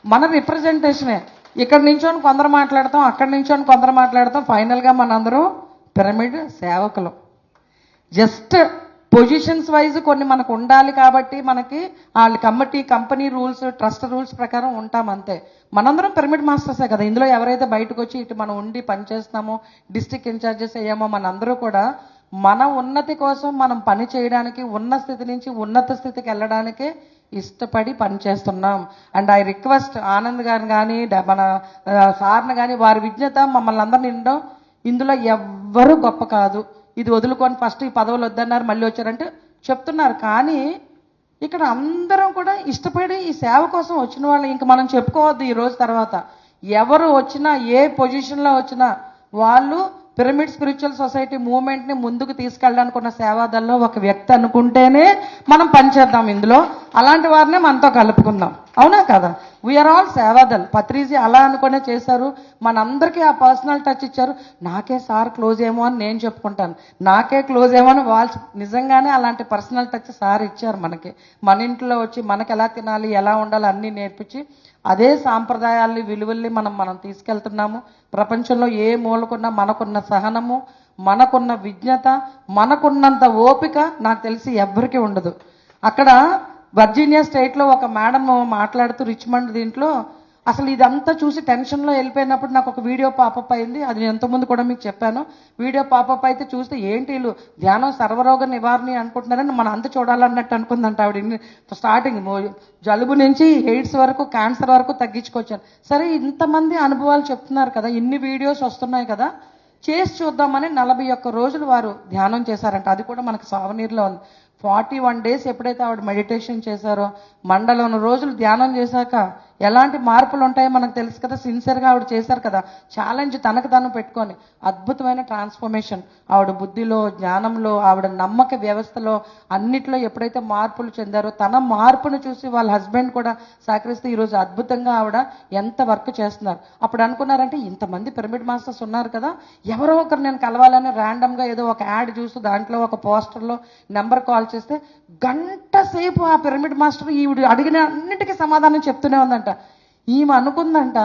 మన రిప్రజెంటేషనే ఇక్కడ నించొని కొందరు మాట్లాడతాం, అక్కడ నించొని కొందరు మాట్లాడతాం, ఫైనల్గా మనందరూ పిరమిడ్ సేవకులు. జస్ట్ పొజిషన్స్ వైజ్ కొన్ని మనకు ఉండాలి కాబట్టి మనకి వాళ్ళ కంపెనీ రూల్స్, ట్రస్ట్ రూల్స్ ప్రకారం ఉంటాం అంతే. మనందరం పిరమిడ్ మాస్టర్సే కదా. ఇందులో ఎవరైతే బయటకు వచ్చి ఇటు మనం ఉండి పనిచేస్తామో, డిస్ట్రిక్ట్ ఇన్ఛార్జెస్ అయ్యామో, మనందరూ కూడా మన ఉన్నతి కోసం మనం పని చేయడానికి, ఉన్న స్థితి నుంచి ఉన్నత స్థితికి వెళ్ళడానికే ఇష్టపడి పనిచేస్తున్నాం. అండ్ ఐ రిక్వెస్ట్ ఆనంద్ గారిని కానీ, మన సార్ని కానీ, వారి విజ్ఞత మమ్మల్ని అందరినీ నిండడం. ఇందులో ఎవ్వరూ గొప్ప కాదు. ఇది వదులుకొని ఫస్ట్ ఈ పదవులు వద్దన్నారు మళ్ళీ వచ్చారంటే చెప్తున్నారు. కానీ ఇక్కడ అందరం కూడా ఇష్టపడి ఈ సేవ కోసం వచ్చిన వాళ్ళు ఇంక మనం చెప్పుకోవద్దు. ఈ రోజు తర్వాత ఎవరు వచ్చినా, ఏ పొజిషన్లో వచ్చినా వాళ్ళు పిరమిడ్ స్పిరిచువల్ సొసైటీ మూవ్మెంట్ని ముందుకు తీసుకెళ్ళడానికి ఉన్న సేవాదల్లో ఒక వ్యక్తి అనుకుంటేనే మనం పనిచేద్దాం ఇందులో. అలాంటి వారినే మనతో కలుపుకుందాం. అవునా కదా? We are all Seva Dal. పత్రిజీ అలా అనుకునే చేశారు. మనందరికీ ఆ పర్సనల్ టచ్ ఇచ్చారు. నాకే సార్ క్లోజ్ ఏమో అని నేను చెప్పుకుంటాను, నాకే క్లోజ్ ఏమో అని వాళ్ళు. నిజంగానే అలాంటి పర్సనల్ టచ్ సార్ ఇచ్చారు మనకి. మన ఇంట్లో వచ్చి మనకి ఎలా తినాలి, ఎలా ఉండాలి అన్నీ నేర్పించి అదే సాంప్రదాయాల్ని, విలువల్ని మనం తీసుకెళ్తున్నాము. ప్రపంచంలో ఏ మూలకున్నా మనకున్న సహనము, మనకున్న విజ్ఞత, మనకున్నంత ఓపిక నాకు తెలిసి ఎవ్వరికీ ఉండదు. అక్కడ వర్జీనియా స్టేట్లో ఒక మేడం మాట్లాడుతూ రిచ్మండ్ దీంట్లో అసలు ఇదంతా చూసి టెన్షన్లో వెళ్ళిపోయినప్పుడు నాకు ఒక వీడియో పాపప్ అయింది. అది నేను ఎంతమంది కూడా మీకు చెప్పాను. వీడియో పాపప్ అయితే చూస్తే ఏంటి వీళ్ళు ధ్యానం సర్వరోగ నివారణ అనుకుంటున్నారని మనం అంత చూడాలన్నట్టు అనుకుందంట ఆవిడ. స్టార్టింగ్ జలుబు నుంచి ఎయిడ్స్ వరకు, క్యాన్సర్ వరకు తగ్గించుకొచ్చాను. సరే ఇంతమంది అనుభవాలు చెప్తున్నారు కదా, ఇన్ని వీడియోస్ వస్తున్నాయి కదా, చేసి చూద్దామని 41 రోజులు వారు ధ్యానం చేశారంట. అది కూడా మనకు సావనీర్లో ఉంది. 41 days ఎప్పుడైతే ఆవిడ మెడిటేషన్ చేశారో, మండలం రోజులు ధ్యానం చేశాక ఎలాంటి మార్పులు ఉంటాయో మనకు తెలుసు కదా. సిన్సియర్గా ఆవిడ చేశారు కదా, ఛాలెంజ్ తనకు తను పెట్టుకొని అద్భుతమైన ట్రాన్స్ఫర్మేషన్ ఆవిడ బుద్ధిలో, జ్ఞానంలో, ఆవిడ నమ్మక వ్యవస్థలో అన్నిట్లో ఎప్పుడైతే మార్పులు చెందారో, తన మార్పును చూసి వాళ్ళ హస్బెండ్ కూడా సహకరిస్తూ ఈరోజు అద్భుతంగా ఆవిడ ఎంత వర్క్ చేస్తున్నారు. అప్పుడు అనుకున్నారంటే ఇంతమంది పిరమిడ్ మాస్టర్స్ ఉన్నారు కదా, ఎవరో ఒకరు నేను కలవాలని ర్యాండమ్గా ఏదో ఒక యాడ్ చూస్తూ దాంట్లో ఒక పోస్టర్లో నెంబర్ కాల్ చేస్తే గంట సేపు ఆ పిరమిడ్ మాస్టర్ ఈవిడ అడిగిన అన్నిటికీ సమాధానం చెప్తూనే ఉందంట. ఈమె అనుకుందంట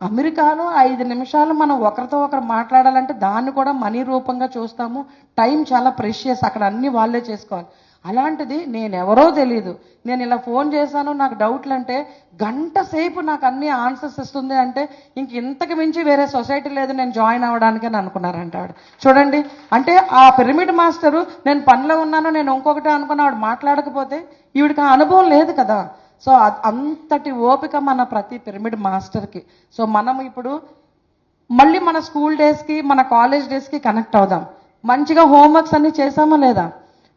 అమెరికాలో 5 నిమిషాలు మనం ఒకరితో ఒకరు మాట్లాడాలంటే దాన్ని కూడా మనీ రూపంగా చూస్తాము. టైం చాలా ప్రెషియస్, అక్కడ అన్ని వాళ్ళే చేసుకోవాలి. అలాంటిది నేనెవరో తెలీదు, నేను ఇలా ఫోన్ చేశాను, నాకు డౌట్లు అంటే గంట సేపు నాకు అన్ని ఆన్సర్స్ ఇస్తుంది అంటే ఇంక ఇంతకు మించి వేరే సొసైటీ లేదు నేను జాయిన్ అవ్వడానికి అని అనుకున్నారంట ఆవిడ. చూడండి, అంటే ఆ పిరమిడ్ మాస్టరు నేను పనిలో ఉన్నాను, నేను ఇంకొకటి అనుకున్న ఆవిడ మాట్లాడకపోతే ఈవిడికి ఆ అనుభవం లేదు కదా. సో అంతటి ఓపిక మన ప్రతి పిరమిడ్ మాస్టర్కి. సో మనం ఇప్పుడు మళ్ళీ మన స్కూల్ డేస్కి, మన కాలేజ్ డేస్కి కనెక్ట్ అవుదాం. మంచిగా హోంవర్క్స్ అన్ని చేసామా లేదా,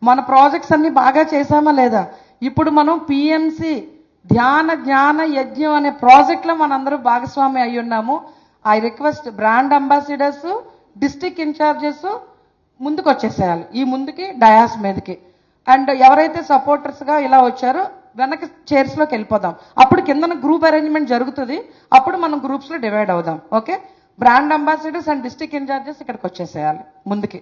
మన ప్రాజెక్ట్స్ అన్ని బాగా చేసామా లేదా. ఇప్పుడు మనం పిఎంసి ధ్యాన జ్ఞాన యజ్ఞం అనే ప్రాజెక్ట్లో మనందరూ భాగస్వామి అయి ఉన్నాము. I request brand ambassadors, district in-charges ముందుకు వచ్చేసేయాలి, ఈ ముందుకి డయాస్ మీదకి. అండ్ ఎవరైతే సపోర్టర్స్గా ఇలా వచ్చారో వెనక్కి చైర్స్లోకి వెళ్ళిపోదాం. అప్పుడు కిందన గ్రూప్ అరేంజ్మెంట్ జరుగుతుంది, అప్పుడు మనం గ్రూప్స్లో డివైడ్ అవుదాం. Okay, brand ambassadors and district in-charges ఇక్కడికి వచ్చేసేయాలి ముందుకి.